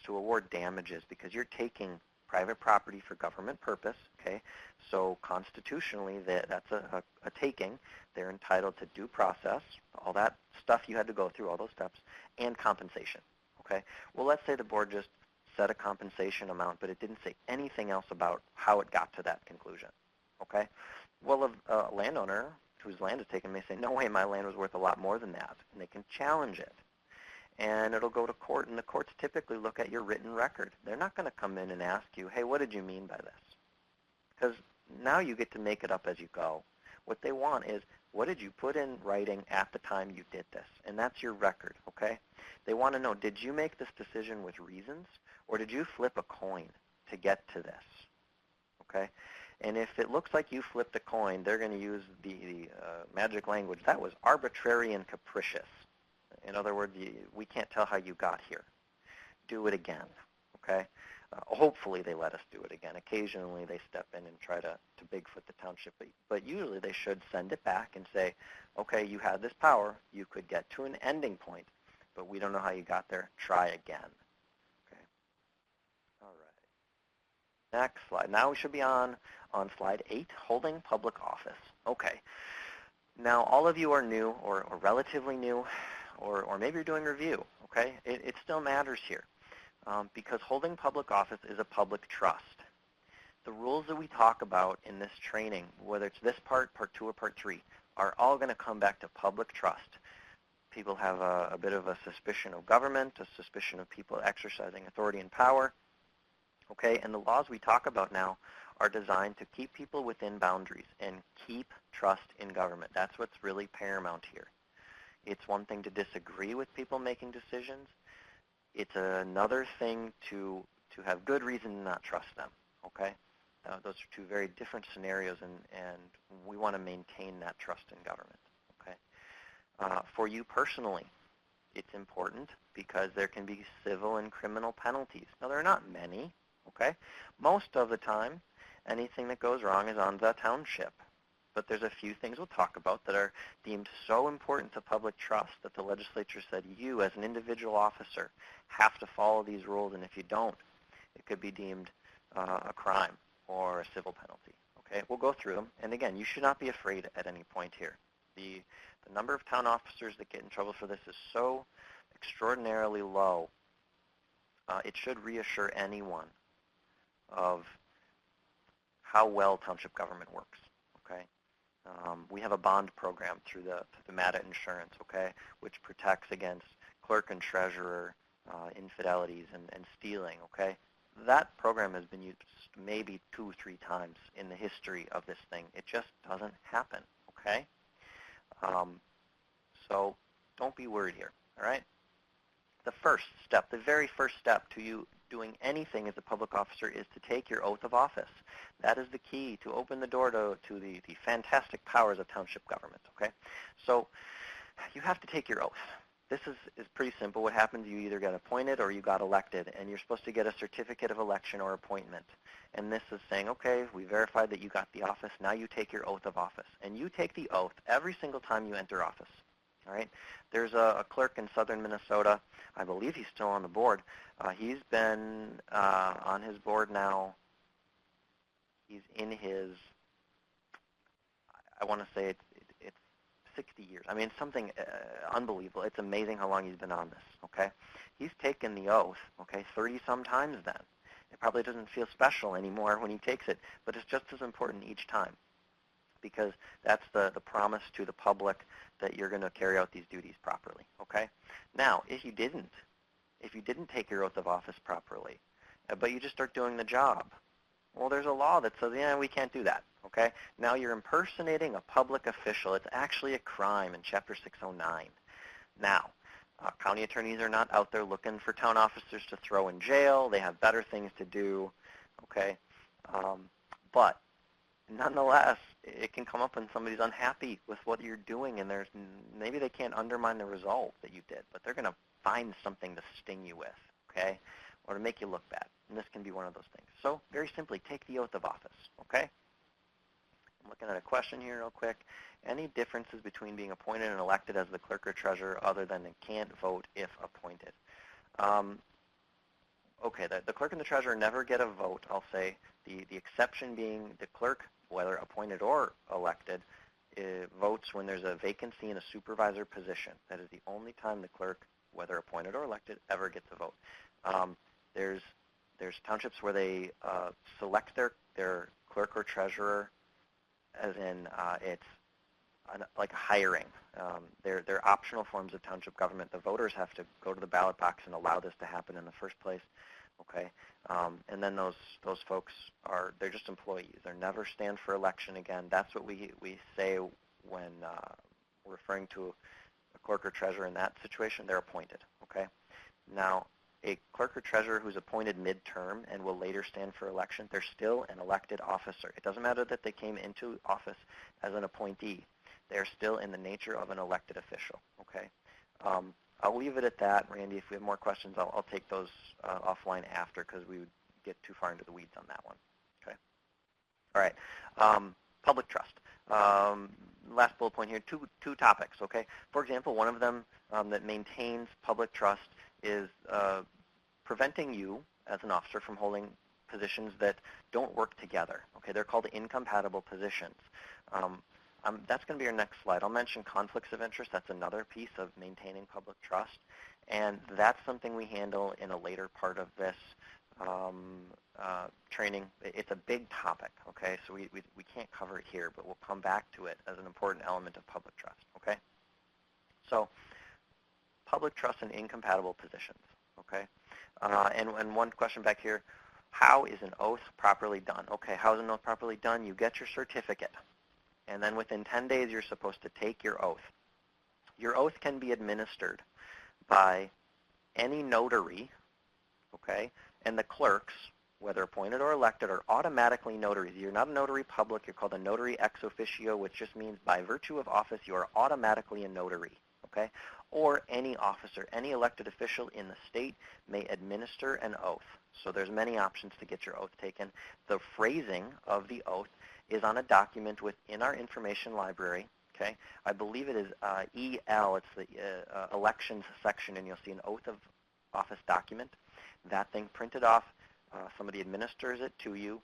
A: to award damages because you're taking private property for government purpose. Okay, so constitutionally that's a taking. They're entitled to due process, all that stuff you had to go through, all those steps, and compensation. Okay, well, let's say the board just set a compensation amount, but it didn't say anything else about how it got to that conclusion. Okay, well, a landowner whose land is taken may say, no way, my land was worth a lot more than that, and they can challenge it. And it'll go to court, and the courts typically look at your written record. They're not going to come in and ask you, hey, what did you mean by this? Because now you get to make it up as you go. What they want is, what did you put in writing at the time you did this? And that's your record, okay? They want to know, did you make this decision with reasons, or did you flip a coin to get to this, okay? And if it looks like you flipped a coin, they're going to use the magic language. That was arbitrary and capricious. In other words, we can't tell how you got here. Do it again, okay? Hopefully they let us do it again. Occasionally they step in and try to Bigfoot the township, but usually they should send it back and say, okay, you had this power. You could get to an ending point, but we don't know how you got there. Try again. Okay. All right. Next slide. Now we should be on slide 8, holding public office. Okay. Now all of you are new or relatively new, or maybe you're doing review, okay? It still matters here because holding public office is a public trust. The rules that we talk about in this training, whether it's this part 2, or part 3, are all going to come back to public trust. People have a bit of a suspicion of government, a suspicion of people exercising authority and power, okay? And the laws we talk about now are designed to keep people within boundaries and keep trust in government. That's what's really paramount here. It's one thing to disagree with people making decisions. It's another thing to have good reason to not trust them, okay? Those are two very different scenarios, and we want to maintain that trust in government, okay? For you personally, it's important because there can be civil and criminal penalties. Now, there are not many, okay? Most of the time, anything that goes wrong is on the township. But there's a few things we'll talk about that are deemed so important to public trust that the legislature said you, as an individual officer, have to follow these rules, and if you don't, it could be deemed a crime or a civil penalty. Okay, we'll go through them. And again, you should not be afraid at any point here. The number of town officers that get in trouble for this is so extraordinarily low, it should reassure anyone of how well township government works. Okay. We have a bond program through the MATA insurance, okay, which protects against clerk and treasurer infidelities and stealing, okay. That program has been used maybe 2 or 3 times in the history of this thing. It just doesn't happen, okay. So don't be worried here, all right. The first step, the very first step to you doing anything as a public officer is to take your oath of office. That is the key to open the door to the fantastic powers of township government, okay? So you have to take your oath. This is pretty simple. What happens, you either got appointed or you got elected, and you're supposed to get a certificate of election or appointment. And this is saying, okay, we verified that you got the office. Now you take your oath of office. And you take the oath every single time you enter office. All right. There's a clerk in southern Minnesota. I believe he's still on the board. He's been on his board now. He's in his, I want to say it's 60 years. I mean, it's something unbelievable. It's amazing how long he's been on this. okay? He's taken the oath, okay, 30-some times then. It probably doesn't feel special anymore when he takes it, but it's just as important each time, because that's the promise to the public that you're going to carry out these duties properly, okay? Now, if you didn't take your oath of office properly, but you just start doing the job, well, there's a law that says, yeah, we can't do that, okay? Now you're impersonating a public official. It's actually a crime in Chapter 609. Now, county attorneys are not out there looking for town officers to throw in jail. They have better things to do, okay? But nonetheless, it can come up when somebody's unhappy with what you're doing, and maybe they can't undermine the result that you did, but they're going to find something to sting you with, okay, or to make you look bad. And this can be one of those things. So very simply, take the oath of office, okay? I'm looking at a question here real quick. Any differences between being appointed and elected as the clerk or treasurer other than they can't vote if appointed? Okay, the clerk and the treasurer never get a vote, I'll say. The exception being the clerk, whether appointed or elected, votes when there's a vacancy in a supervisor position. That is the only time the clerk, whether appointed or elected, ever gets a vote. There's townships where they select their clerk or treasurer, as in it's like hiring. They're optional forms of township government. The voters have to go to the ballot box and allow this to happen in the first place. Okay, and then those folks they're just employees. They never stand for election again. That's what we say when we're referring to a clerk or treasurer in that situation. They're appointed. Okay, now a clerk or treasurer who's appointed midterm and will later stand for election, they're still an elected officer. It doesn't matter that they came into office as an appointee. They're still in the nature of an elected official. Okay. I'll leave it at that, Randy. If we have more questions, I'll take those offline after, because we would get too far into the weeds on that one. Okay. All right. Public trust. Last bullet point here, two topics, okay? For example, one of them that maintains public trust is preventing you as an officer from holding positions that don't work together, okay? They're called incompatible positions. That's going to be our next slide. I'll mention conflicts of interest. That's another piece of maintaining public trust, and that's something we handle in a later part of this training. It's a big topic, okay? So we can't cover it here, but we'll come back to it as an important element of public trust, okay? So public trust and incompatible positions, okay? And one question back here, how is an oath properly done? Okay, how is an oath properly done? You get your certificate, and then within 10 days you're supposed to take your oath. Your oath can be administered by any notary, okay? And the clerks, whether appointed or elected, are automatically notaries. You're not a notary public. You're called a notary ex officio, which just means by virtue of office, you are automatically a notary, okay? Or any officer, any elected official in the state may administer an oath. So there's many options to get your oath taken. The phrasing of the oath is on a document within our information library, okay? I believe it is EL. It's the elections section, and you'll see an oath of office document. That thing printed off, somebody administers it to you,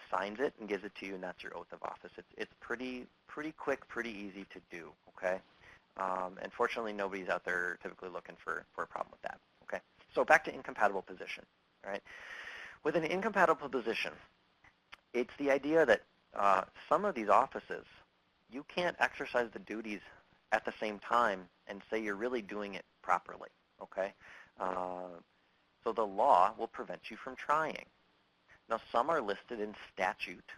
A: signs it, and gives it to you, and that's your oath of office. It's pretty quick, pretty easy to do, okay? And fortunately, nobody's out there typically looking for a problem with that, okay? So back to incompatible position, all right? With an incompatible position, it's the idea that some of these offices, you can't exercise the duties at the same time and say you're really doing it properly, okay? So the law will prevent you from trying. Now, some are listed in statute,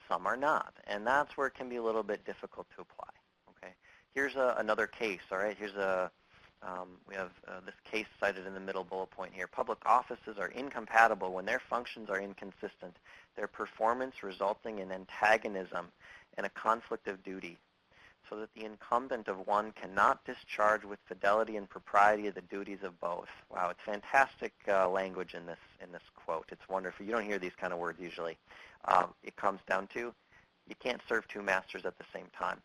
A: some are not, and that's where it can be a little bit difficult to apply, okay? Here's another case, all right? Here's we have this case cited in the middle bullet point here. Public offices are incompatible when their functions are inconsistent, their performance resulting in antagonism and a conflict of duty, so that the incumbent of one cannot discharge with fidelity and propriety the duties of both. Wow, it's fantastic language in this quote. It's wonderful. You don't hear these kind of words usually. It comes down to you can't serve two masters at the same time.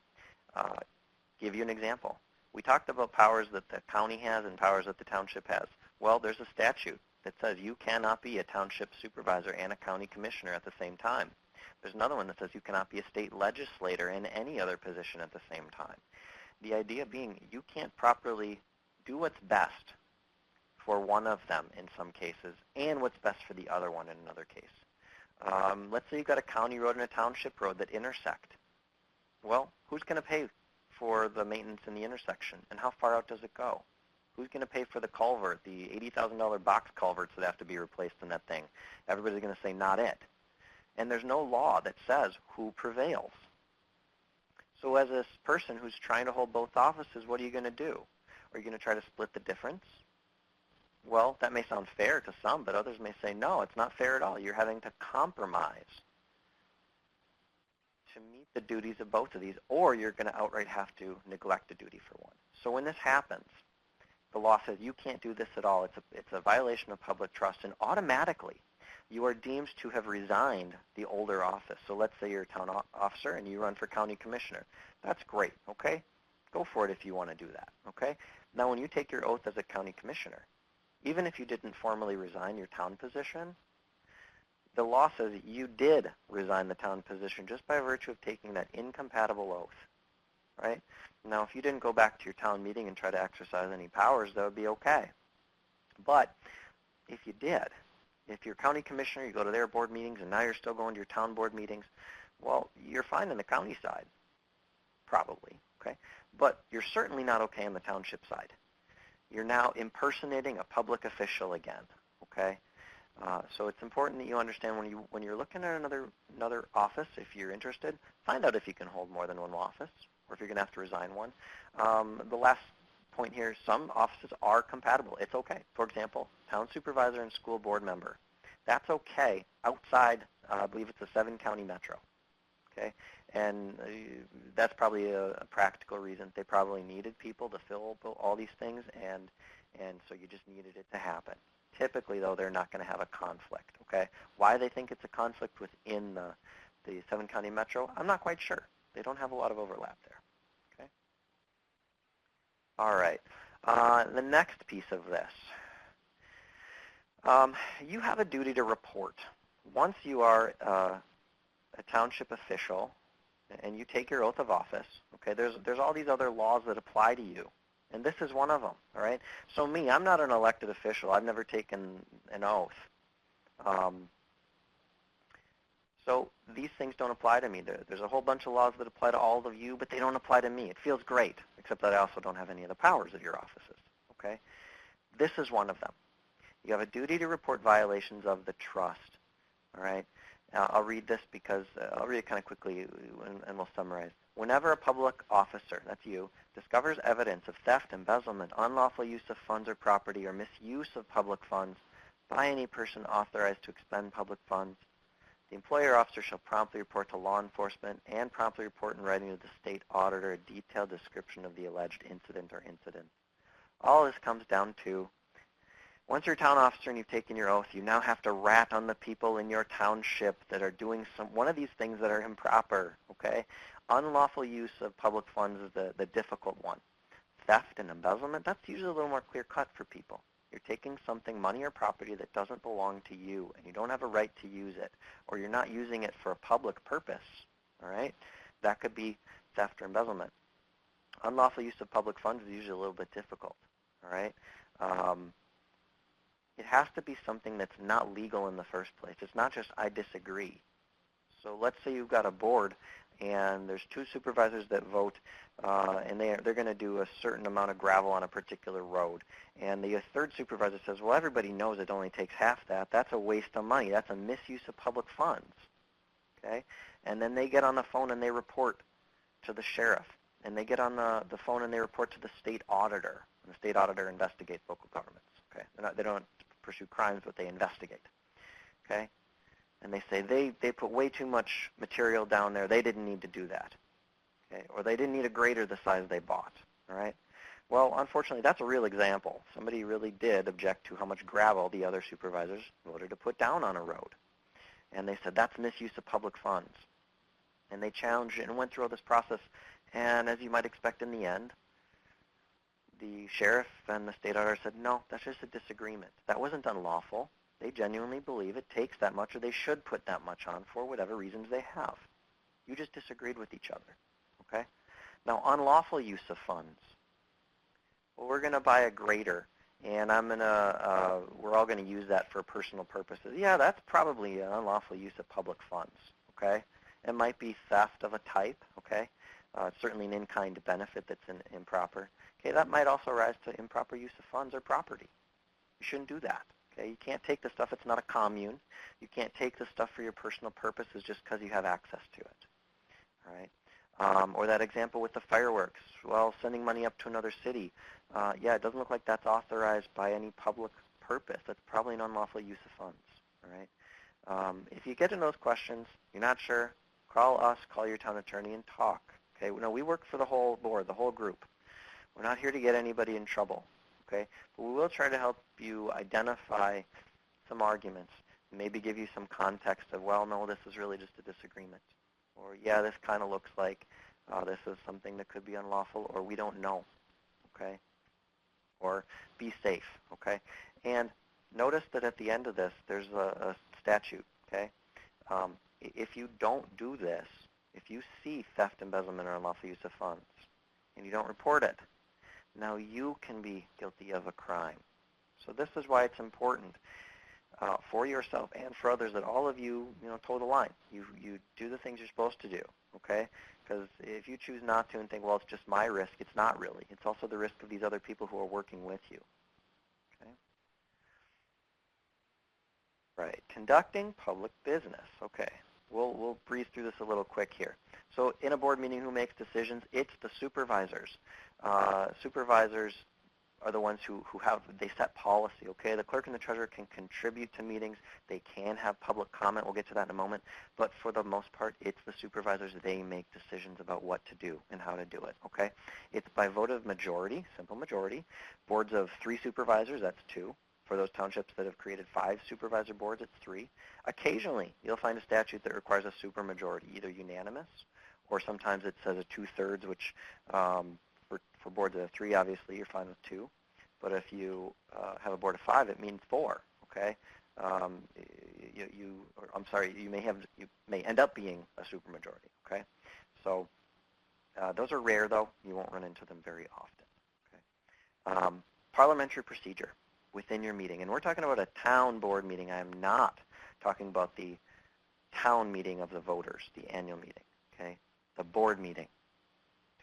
A: Give you an example. We talked about powers that the county has and powers that the township has. Well, there's a statute that says you cannot be a township supervisor and a county commissioner at the same time. There's another one that says you cannot be a state legislator and any other position at the same time. The idea being you can't properly do what's best for one of them in some cases and what's best for the other one in another case. Let's say you've got a county road and a township road that intersect. Well, who's going to pay for the maintenance in the intersection, and how far out does it go? Who's going to pay for the culvert, the $80,000 box culverts that have to be replaced in that thing? Everybody's going to say, not it. And there's no law that says who prevails. So as a person who's trying to hold both offices, what are you going to do? Are you going to try to split the difference? Well, that may sound fair to some, but others may say, no, it's not fair at all. You're having to compromise to meet the duties of both of these, or you're going to outright have to neglect a duty for one. So when this happens, the law says you can't do this at all. It's a violation of public trust, and automatically you are deemed to have resigned the older office. So let's say you're a town officer and you run for county commissioner. That's great, okay? Go for it if you want to do that, okay? Now when you take your oath as a county commissioner, even if you didn't formally resign your town position, the law says you did resign the town position just by virtue of taking that incompatible oath, right? Now, if you didn't go back to your town meeting and try to exercise any powers, that would be okay. But if you did, if you're county commissioner, you go to their board meetings, and now you're still going to your town board meetings, well, you're fine on the county side, probably, okay? But you're certainly not okay on the township side. You're now impersonating a public official again, okay? So it's important that you understand when you're looking at another office, if you're interested, find out if you can hold more than one office, or if you're going to have to resign one. The last point here, some offices are compatible. It's okay. For example, town supervisor and school board member. That's okay outside, I believe it's a 7-county metro, okay? And that's probably a practical reason. They probably needed people to fill all these things, and so you just needed it to happen. Typically, though, they're not going to have a conflict, okay? Why they think it's a conflict within the 7-county metro, I'm not quite sure. They don't have a lot of overlap there, okay? All right. The next piece of this. You have a duty to report. Once you are a township official and you take your oath of office, okay, there's all these other laws that apply to you. And this is one of them, all right? So me, I'm not an elected official. I've never taken an oath. So these things don't apply to me. There's a whole bunch of laws that apply to all of you, but they don't apply to me. It feels great, except that I also don't have any of the powers of your offices, okay? This is one of them. You have a duty to report violations of the trust, all right? I'll read this because I'll read it kind of quickly, and we'll summarize. Whenever a public officer, that's you, discovers evidence of theft, embezzlement, unlawful use of funds or property, or misuse of public funds by any person authorized to expend public funds, the employer or officer shall promptly report to law enforcement and promptly report in writing to the state auditor a detailed description of the alleged incident or incidents. All this comes down to, once you're a town officer and you've taken your oath, you now have to rat on the people in your township that are doing one of these things that are improper, okay? Unlawful use of public funds is the difficult one. Theft and embezzlement, that's usually a little more clear-cut for people. You're taking something, money or property, that doesn't belong to you, and you don't have a right to use it, or you're not using it for a public purpose, all right? That could be theft or embezzlement. Unlawful use of public funds is usually a little bit difficult, all right? It has to be something that's not legal in the first place. It's not just, I disagree. So let's say you've got a board and there's 2 supervisors that vote, and they're going to do a certain amount of gravel on a particular road. And the 3rd supervisor says, well, everybody knows it only takes half that. That's a waste of money. That's a misuse of public funds, okay? And then they get on the phone and they report to the sheriff. And they get on the phone and they report to the state auditor. And the state auditor investigates local governments, okay? They don't pursue crimes, but they investigate, okay? And they say they put way too much material down there. They didn't need to do that, okay? Or they didn't need a grader the size they bought, all right? Well, unfortunately, that's a real example. Somebody really did object to how much gravel the other supervisors voted to put down on a road. And they said, that's misuse of public funds. And they challenged it and went through all this process. And as you might expect in the end, the sheriff and the state auditor said, no, that's just a disagreement. That wasn't unlawful. They genuinely believe it takes that much, or they should put that much on for whatever reasons they have. You just disagreed with each other, okay? Now, unlawful use of funds. Well, we're going to buy a grader, and we're all gonna use that for personal purposes. Yeah, that's probably an unlawful use of public funds, okay? It might be theft of a type, okay? Certainly an in-kind benefit that's improper. Okay, that might also rise to improper use of funds or property. You shouldn't do that, okay? You can't take the stuff, it's not a commune. You can't take the stuff for your personal purposes just because you have access to it, all right? Or that example with the fireworks. Well, sending money up to another city. Yeah, it doesn't look like that's authorized by any public purpose. That's probably an unlawful use of funds, all right? If you get in those questions, you're not sure, call us, call your town attorney, and talk. Okay, no, we work for the whole board, the whole group. We're not here to get anybody in trouble, okay? But we will try to help you identify some arguments, maybe give you some context of, well, no, this is really just a disagreement. Or, yeah, this kind of looks like this is something that could be unlawful, or we don't know, okay? Or be safe, okay? And notice that at the end of this, there's a statute, okay? If you don't do this, if you see theft, embezzlement, or unlawful use of funds, and you don't report it, now you can be guilty of a crime. So this is why it's important for yourself and for others that all of you, toe the line. You do the things you're supposed to do, okay? Because if you choose not to and think, well, it's just my risk, it's not really. It's also the risk of these other people who are working with you, okay? Right, conducting public business, okay. We'll breeze through this a little quick here. So in a board meeting, who makes decisions? It's the supervisors. Supervisors are the ones who they set policy, okay? The clerk and the treasurer can contribute to meetings. They can have public comment. We'll get to that in a moment. But for the most part, it's the supervisors. They make decisions about what to do and how to do it, okay? It's by vote of majority, simple majority. Boards of 3 supervisors, that's 2. For those townships that have created 5 supervisor boards, it's 3. Occasionally, you'll find a statute that requires a supermajority, either unanimous, or sometimes it says a 2/3, which for boards of 3, obviously, you're fine with 2. But if you have a board of 5, it means 4, okay? You may end up being a supermajority, okay? So those are rare, though. You won't run into them very often, okay? Parliamentary procedure within your meeting. And we're talking about a town board meeting. I am not talking about the town meeting of the voters, the annual meeting, okay? The board meeting.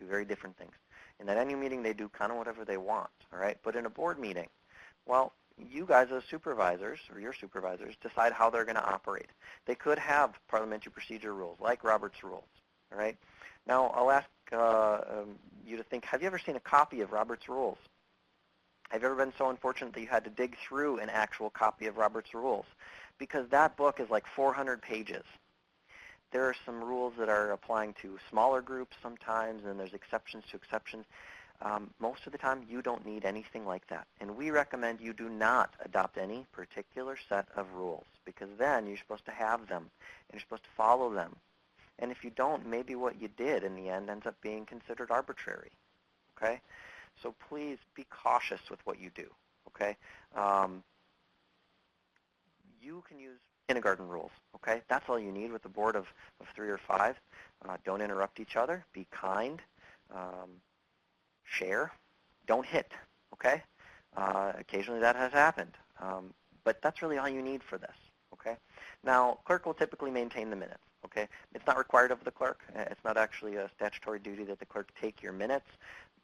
A: 2 very different things. In that annual meeting, they do kind of whatever they want, all right? But in a board meeting, well, you guys as supervisors, or your supervisors, decide how they're going to operate. They could have parliamentary procedure rules, like Robert's Rules, all right? Now, I'll ask you to think, have you ever seen a copy of Robert's Rules? Have you ever been so unfortunate that you had to dig through an actual copy of Robert's Rules? Because that book is like 400 pages. There are some rules that are applying to smaller groups sometimes, and there's exceptions to exceptions. Most of the time, you don't need anything like that. And we recommend you do not adopt any particular set of rules, because then you're supposed to have them, and you're supposed to follow them. And if you don't, maybe what you did in the end ends up being considered arbitrary, okay? So please be cautious with what you do, okay? You can use kindergarten rules, okay? That's all you need with a board of 3 or 5. Don't interrupt each other. Be kind. Share. Don't hit, okay? Occasionally that has happened. But that's really all you need for this, okay? Now, clerk will typically maintain the minutes, okay? It's not required of the clerk. It's not actually a statutory duty that the clerk take your minutes.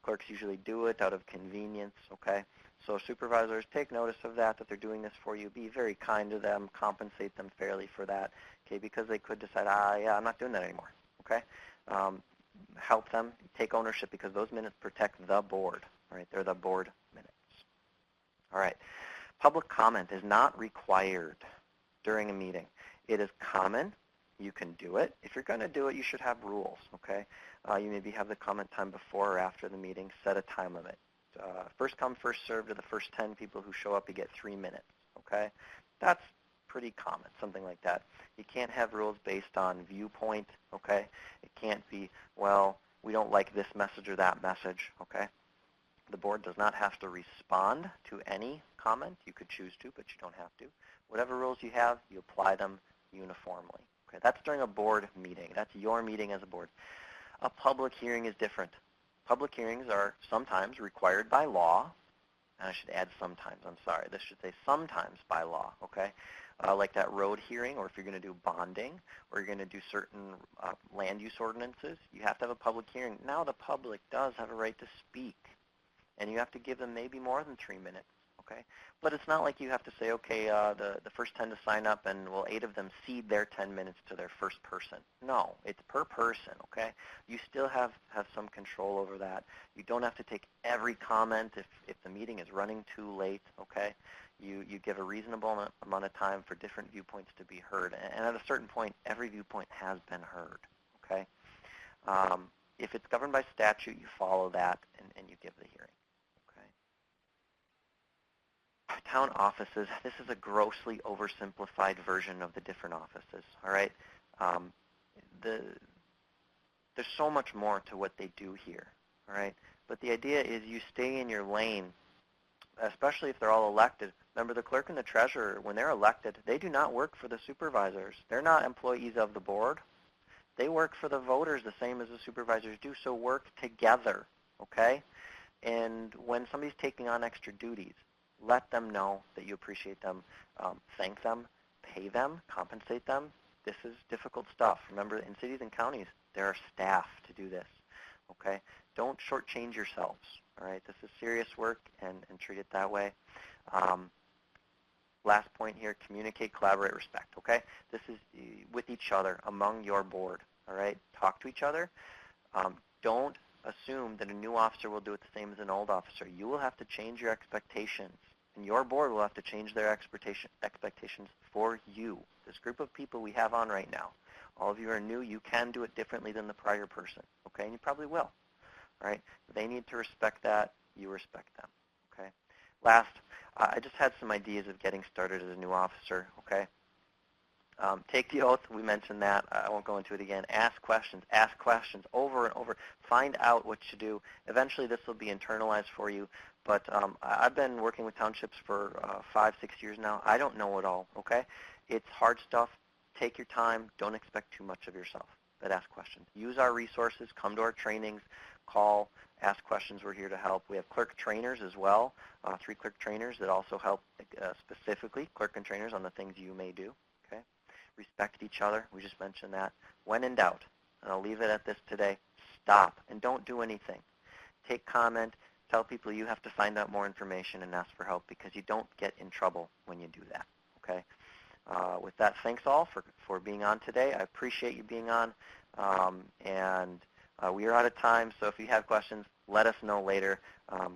A: Clerks usually do it out of convenience, okay? So supervisors, take notice of that they're doing this for you. Be very kind to them. Compensate them fairly for that, okay? Because they could decide, yeah, I'm not doing that anymore, okay? Help them. Take ownership, because those minutes protect the board, right? They're the board minutes. All right. Public comment is not required during a meeting. It is common. You can do it. If you're going to do it, you should have rules, okay? You maybe have the comment time before or after the meeting. Set a time limit. First come, first served. To the first 10 people who show up, you get 3 minutes, okay? That's pretty common, something like that. You can't have rules based on viewpoint, okay? It can't be, well, we don't like this message or that message, okay? The board does not have to respond to any comment. You could choose to, but you don't have to. Whatever rules you have, you apply them uniformly. Okay, that's during a board meeting. That's your meeting as a board. A public hearing is different. Public hearings are sometimes required by law, I should add sometimes, I'm sorry. This should say sometimes by law, okay? Like that road hearing, or if you're going to do bonding, or you're going to do certain land use ordinances, you have to have a public hearing. Now the public does have a right to speak, and you have to give them maybe more than 3 minutes, okay? But it's not like you have to say, okay, the first 10 to sign up, and will 8 of them cede their 10 minutes to their first person. No, it's per person, okay? You still have some control over that. You don't have to take every comment if the meeting is running too late, okay? You give a reasonable amount of time for different viewpoints to be heard. And at a certain point, every viewpoint has been heard, okay? If it's governed by statute, you follow that and you give the hearing, okay? Town offices, this is a grossly oversimplified version of the different offices, all right? There's so much more to what they do here, all right? But the idea is you stay in your lane, especially if they're all elected. Remember, the clerk and the treasurer, when they're elected, they do not work for the supervisors. They're not employees of the board. They work for the voters the same as the supervisors do, so work together, okay? And when somebody's taking on extra duties, let them know that you appreciate them, thank them, pay them, compensate them. This is difficult stuff. Remember, in cities and counties, there are staff to do this, okay? Don't shortchange yourselves, all right? This is serious work, and treat it that way. Last point here, communicate, collaborate, respect, okay? This is with each other, among your board, all right? Talk to each other. Don't assume that a new officer will do it the same as an old officer. You will have to change your expectations, and your board will have to change their expectations for you. This group of people we have on right now, all of you are new. You can do it differently than the prior person, okay? And you probably will, all right? They need to respect that. You respect them, okay? Last, I just had some ideas of getting started as a new officer, okay? Take the oath. We mentioned that. I won't go into it again. Ask questions over and over. Find out what you do. Eventually, this will be internalized for you. But I've been working with townships for 5, 6 years now. I don't know it all, okay? It's hard stuff. Take your time. Don't expect too much of yourself, but ask questions. Use our resources. Come to our trainings. Call. Ask questions. We're here to help. We have clerk trainers as well, 3 clerk trainers that also help specifically clerk and trainers on the things you may do, okay? Respect each other. We just mentioned that. When in doubt, and I'll leave it at this today, stop and don't do anything. Take comment. Tell people you have to find out more information and ask for help, because you don't get in trouble when you do that, okay? With that, thanks all for being on today. I appreciate you being on, and we are out of time, so if you have questions, let us know later.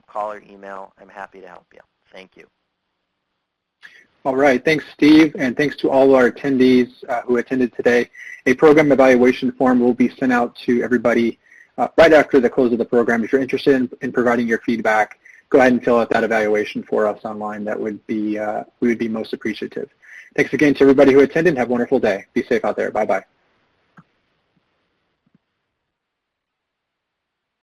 A: Call or email. I'm happy to help you. Thank you.
B: All right. Thanks, Steve, and thanks to all our attendees who attended today. A program evaluation form will be sent out to everybody right after the close of the program. If you're interested in providing your feedback, go ahead and fill out that evaluation for us online. That would be we would be most appreciative. Thanks again to everybody who attended. Have a wonderful day. Be safe out there. Bye-bye.